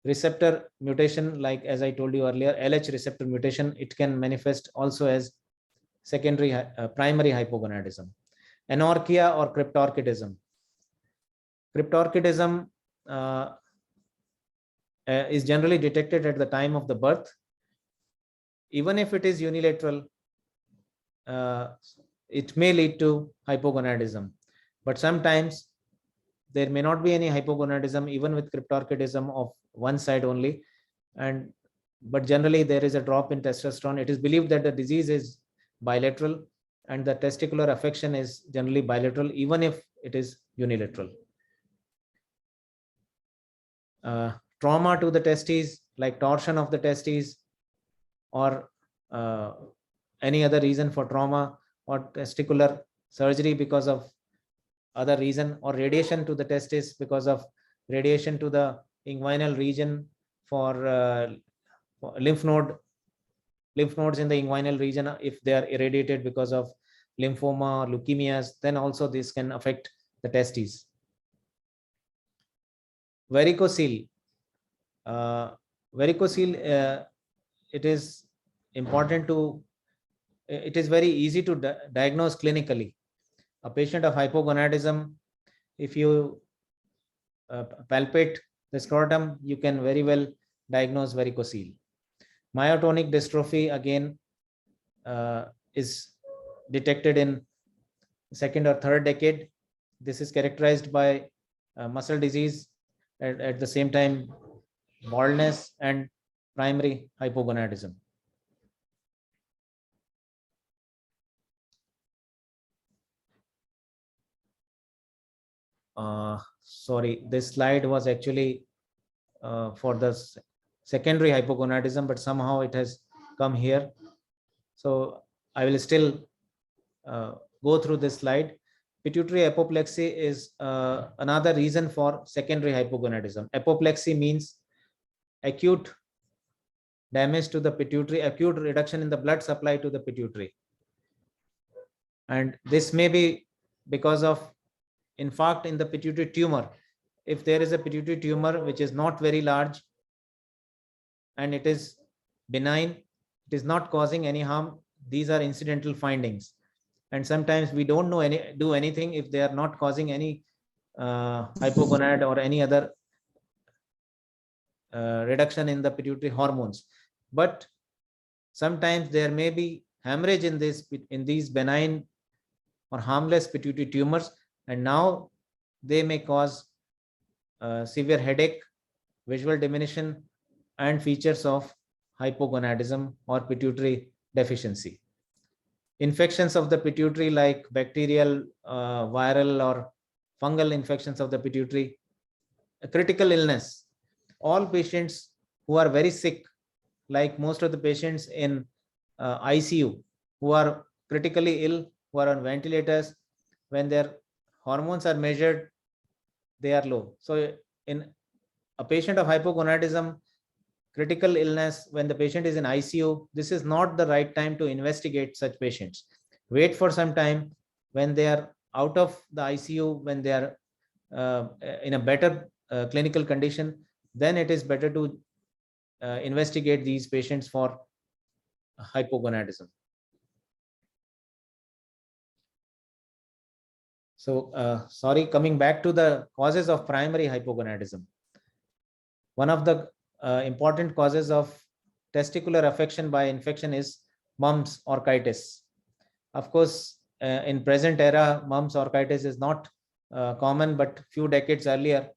Receptor mutation, like as I told you earlier, LH receptor mutation, it can manifest also as secondary primary hypogonadism. Anorchia or cryptorchidism. Cryptorchidism is generally detected at the time of the birth. Even if it is unilateral, it may lead to hypogonadism. But sometimes there may not be any hypogonadism even with cryptorchidism of one side only, but generally there is a drop in testosterone. It is believed that the disease is bilateral and the testicular affection is generally bilateral, even if it is unilateral. Trauma to the testes, like torsion of the testes, or any other reason for trauma, or testicular surgery because of other reason, or radiation to the testis because of radiation to the inguinal region for lymph nodes in the inguinal region. If they are irradiated because of lymphoma, leukemias, then also this can affect the testes. Varicocele. Varicocele, it is important to, it is very easy to diagnose clinically. A patient of hypogonadism, if you palpate the scrotum, you can very well diagnose varicocele. Myotonic dystrophy again is detected in second or third decade. This is characterized by muscle disease, at the same time baldness and primary hypogonadism. Sorry, this slide was actually for the secondary hypogonadism, but somehow it has come here. So I will still go through this slide. Pituitary apoplexy is another reason for secondary hypogonadism. Apoplexy means acute damage to the pituitary, acute reduction in the blood supply to the pituitary. And this may be because of infarct in the pituitary tumor. If there is a pituitary tumor which is not very large and it is benign, it is not causing any harm, these are incidental findings. And sometimes we don't do anything if they are not causing any hypogonad or any other reduction in the pituitary hormones. But sometimes there may be hemorrhage in these benign or harmless pituitary tumors, and now they may cause severe headache, visual diminution, and features of hypogonadism or pituitary deficiency. Infections of the pituitary like bacterial, viral, or fungal infections of the pituitary, a critical illness. All patients who are very sick, like most of the patients in ICU who are critically ill, who are on ventilators, when their hormones are measured, they are low. So in a patient of hypogonadism, critical illness, when the patient is in ICU, this is not the right time to investigate such patients. Wait for some time when they are out of the ICU, when they are in a better clinical condition, then it is better to investigate these patients for hypogonadism. So, sorry, coming back to the causes of primary hypogonadism. One of the important causes of testicular affection by infection is mumps orchitis. Of course, in present era, mumps orchitis is not common, but few decades earlier,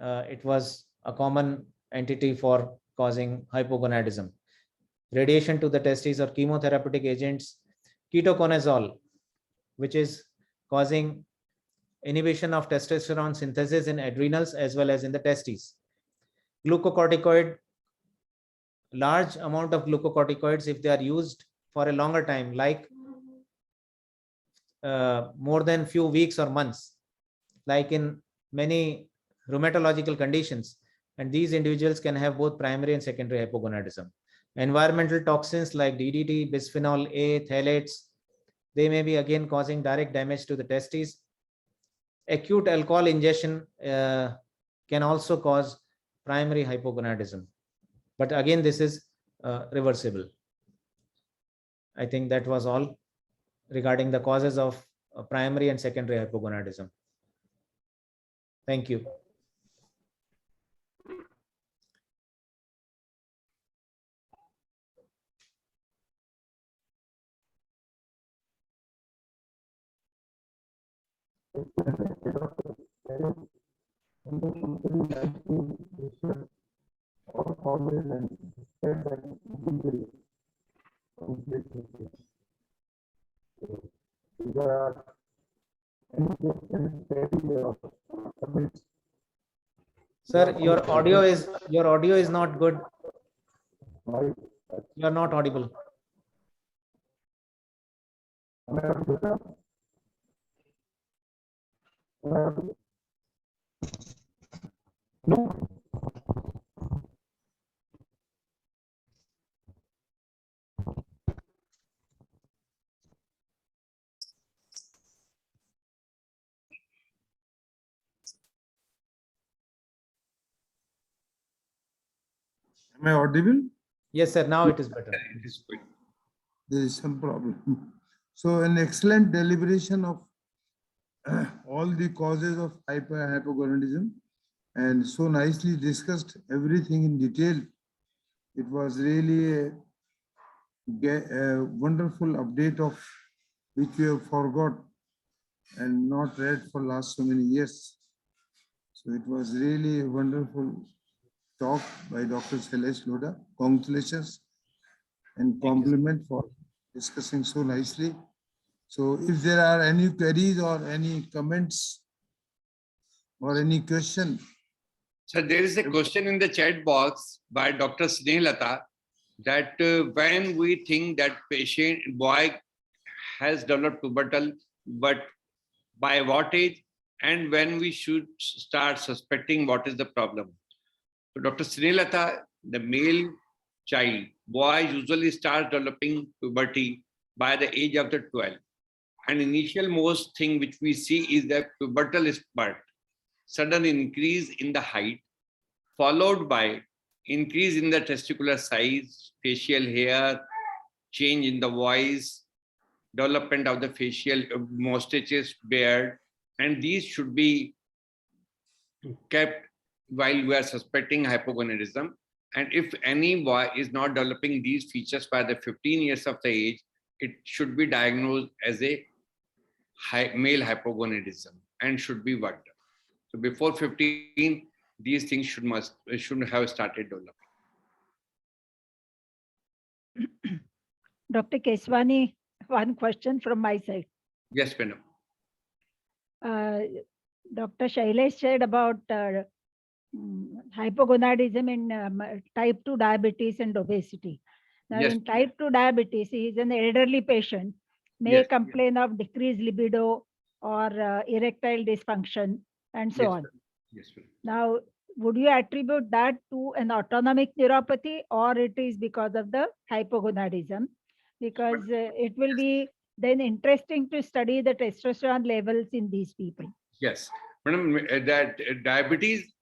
it was a common entity for causing hypogonadism. Radiation to the testes or chemotherapeutic agents, ketoconazole, which is causing inhibition of testosterone synthesis in adrenals as well as in the testes. Glucocorticoid, large amount of glucocorticoids, if they are used for a longer time, like more than few weeks or months, like in many rheumatological conditions, and these individuals can have both primary and secondary hypogonadism. Environmental toxins like DDT, bisphenol A, phthalates, they may be again causing direct damage to the testes. Acute alcohol ingestion can also cause primary hypogonadism, but again this is reversible. I think that was all regarding the causes of primary and secondary hypogonadism. Thank you. Sir, your audio is not good. You are not audible. No. Am I audible? Yes, sir. Now it is better. It is good. There is some problem. So an excellent deliberation of all the causes of hypogonadism, and so nicely discussed everything in detail. It was really a wonderful update of which we have forgot and not read for last so many years. So it was really a wonderful talk by Dr. Salesh Lodha. Congratulations and compliment for discussing so nicely. So if there are any queries or any comments or any question. So there is a question in the chat box by Dr. Snehlata that when we think that patient boy has developed pubertal, but by what age and when we should start suspecting what is the problem. So Dr. Snehlata, the male child, boy usually starts developing puberty by the age of the 12. And initial most thing which we see is the pubertal spurt, sudden increase in the height, followed by increase in the testicular size, facial hair, change in the voice, development of the facial mustaches, beard, and these should be kept while we are suspecting hypogonadism. And if any boy is not developing these features by the 15 years of the age, it should be diagnosed as a male hypogonadism and should be worked up. So before 15, these things should have started developing. Dr. Keswani, one question from my side. Yes, madam. Dr. Salesh said about hypogonadism in type 2 diabetes and obesity. Now, Yes. in type 2 diabetes, he is an elderly patient, may complain of decreased libido or erectile dysfunction and so on. Yes, madam. Now, would you attribute that to an autonomic neuropathy or it is because of the hypogonadism? Because it will be then interesting to study the testosterone levels in these people. Yes, madam, that diabetes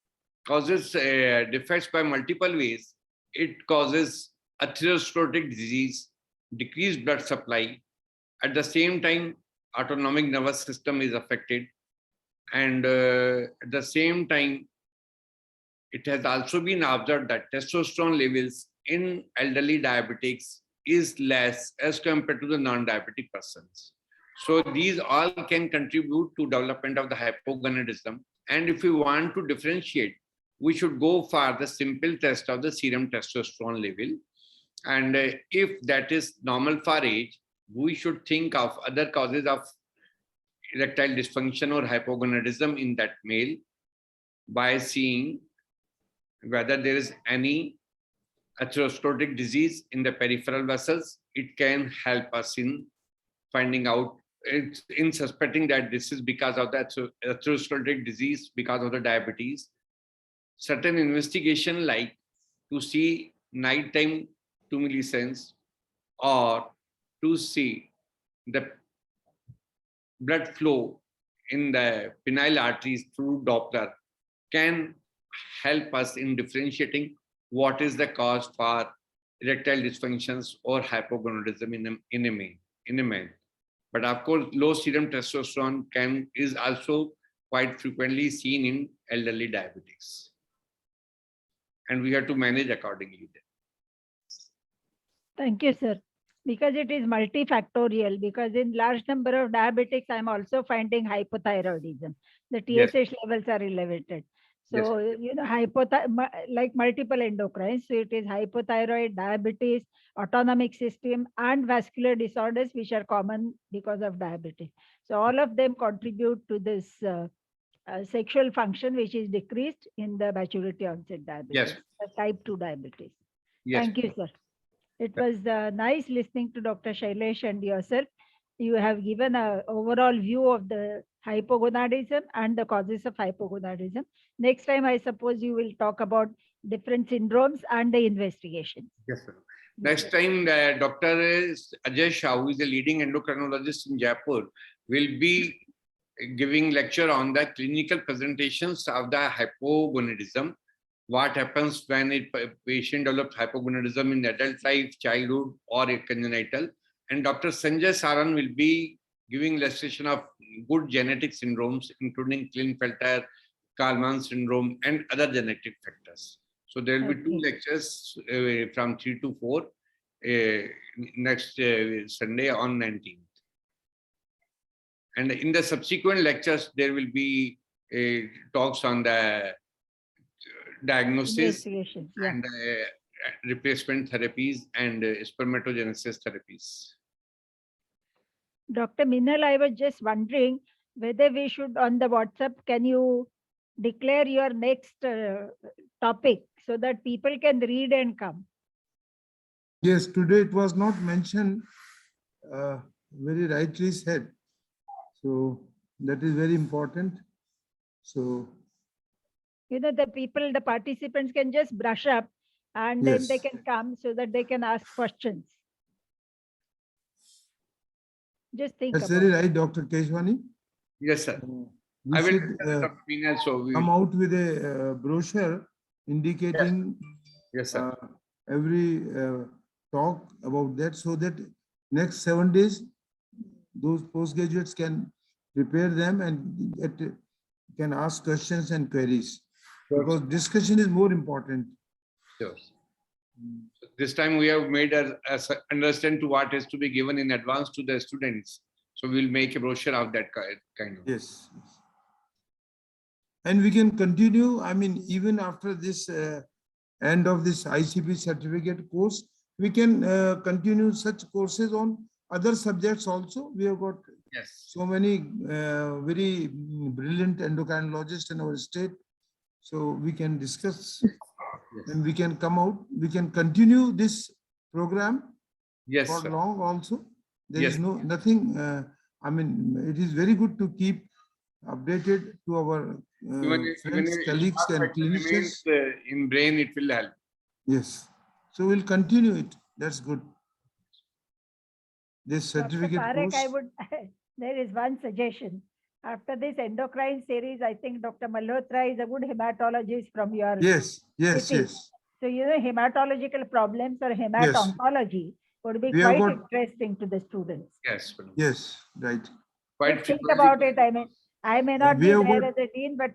causes defects by multiple ways. It causes atherosclerotic disease, decreased blood supply. At the same time, autonomic nervous system is affected. And at the same time, it has also been observed that testosterone levels in elderly diabetics is less as compared to the non-diabetic persons. So these all can contribute to development of the hypogonadism. And if we want to differentiate, we should go for the simple test of the serum testosterone level. And if that is normal for age, we should think of other causes of erectile dysfunction or hypogonadism in that male by seeing whether there is any atherosclerotic disease in the peripheral vessels. It can help us in finding out, in suspecting that this is because of the atherosclerotic disease, because of the diabetes. Certain investigation like to see nighttime tumescence or to see the blood flow in the penile arteries through Doppler can help us in differentiating what is the cause for erectile dysfunctions or hypogonadism in a man. But of course, low serum testosterone is also quite frequently seen in elderly diabetics. And we have to manage accordingly. Thank you, sir. Because it is multifactorial, because in large number of diabetics, I'm also finding hypothyroidism. The TSH levels are elevated. So, you know, like multiple endocrines. So it is hypothyroid, diabetes, autonomic system, and vascular disorders, which are common because of diabetes. So all of them contribute to this sexual function, which is decreased in the maturity onset diabetes, type 2 diabetes. Thank you, sir. It was nice listening to Dr. Salesh and yourself. You have given an overall view of the hypogonadism and the causes of hypogonadism. Next time, I suppose you will talk about different syndromes and the investigations. Yes, sir. Next time, Dr. Ajay Shah, who is a leading endocrinologist in Jaipur, will be giving lecture on the clinical presentations of the hypogonadism. what happens when a patient develops hypogonadism in adult life, childhood, or a congenital. And Dr. Sanjay Saran will be giving illustration of good genetic syndromes, including Klinefelter, Kallman syndrome, and other genetic factors. So there will be 2 lectures from 3 to 4 next Sunday on 19th. And in the subsequent lectures, there will be talks on the diagnosis and replacement therapies and spermatogenesis therapies. Dr. Minal, I was just wondering whether we should on the WhatsApp, can you declare your next topic so that people can read and come? Yes, today it was not mentioned, very rightly said. So that is very important. So, you know, the people, the participants can just brush up and then they can come so that they can ask questions. Just think that's about very it. right, Dr. Keswani. Yes, sir. We I will should come out with a brochure indicating every talk about that, so that next 7 days, those postgraduates can prepare them and can ask questions and queries. Because discussion is more important. Sure. So this time we have made us understand to what is to be given in advance to the students. So we'll make a brochure of that kind of. Yes. And we can continue, I mean, even after this end of this ICP certificate course, we can continue such courses on other subjects also. We have got so many very brilliant endocrinologists in our state. So we can discuss and we can come out, we can continue this program for long also. There is nothing, I mean, it is very good to keep updated to our friends, colleagues and clinicians. In brain, it will help. Yes. So we'll continue it. That's good. This certificate course. I would, there is one suggestion. After this endocrine series, I think Dr. Malhotra is a good hematologist from your city. So, you know, hematological problems or hemato-oncology would be quite interesting to the students. Yes. Yes, right. Quite think about it. I mean, I may not be there as a dean, but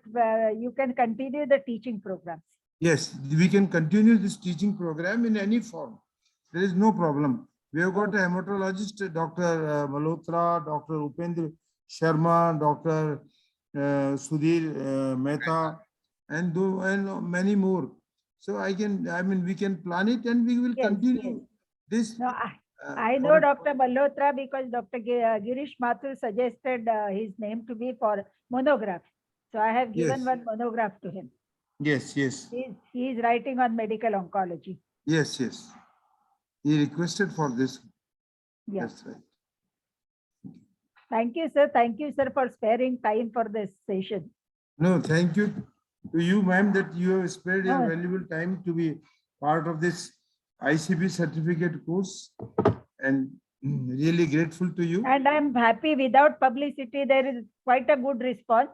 you can continue the teaching programs. Yes, we can continue this teaching program in any form. There is no problem. We have got a hematologist, Dr. Malhotra, Dr. Upendra Sharma, Dr. Sudhir Mehta, and many more. So I mean, we can plan it and we will continue this. No, I know Dr. Malhotra because Dr. Girish Mathur suggested his name to be for monograph. So I have given one monograph to him. Yes. He is writing on medical oncology. Yes. He requested for this. Yes. That's right. Thank you, sir. Thank you, sir, for sparing time for this session. No, thank you to you, ma'am, that you have spared your valuable time to be part of this ICP certificate course, and really grateful to you. And I'm happy without publicity, there is quite a good response.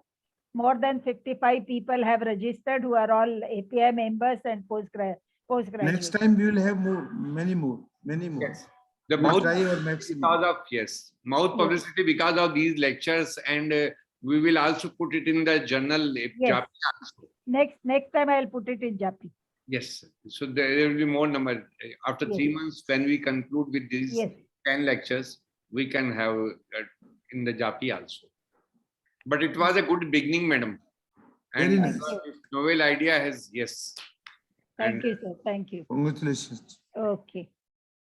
More than 55 people have registered who are all API members and postgraduates. Next time we will have many more. Yes. The mouth publicity because of these lectures, and we will also put it in the journal. Yes. Next time I'll put it in JAPI. Yes. So there will be more number. After 3 months, when we conclude with these 10 lectures, we can have in the JAPI also. But it was a good beginning, madam. And novel idea has, Thank you, sir. Thank you. Congratulations. Okay.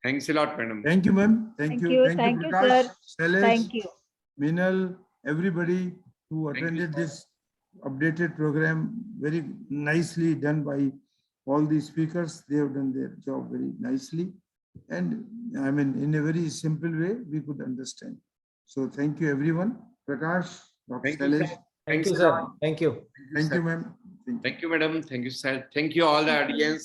Thanks a lot, madam. Thank you, ma'am. Thank you. Thank you, Prakash, sir. Salesh, Thank you. Minal, everybody who attended this updated program. Very nicely done by all the speakers. They have done their job very nicely. And I mean, in a very simple way, we could understand. So thank you, everyone. Prakash, Dr. Salesh. Thank you, sir. Thank you. Thank you, ma'am. Thank you, madam. Thank you, sir. Thank you, all the audience.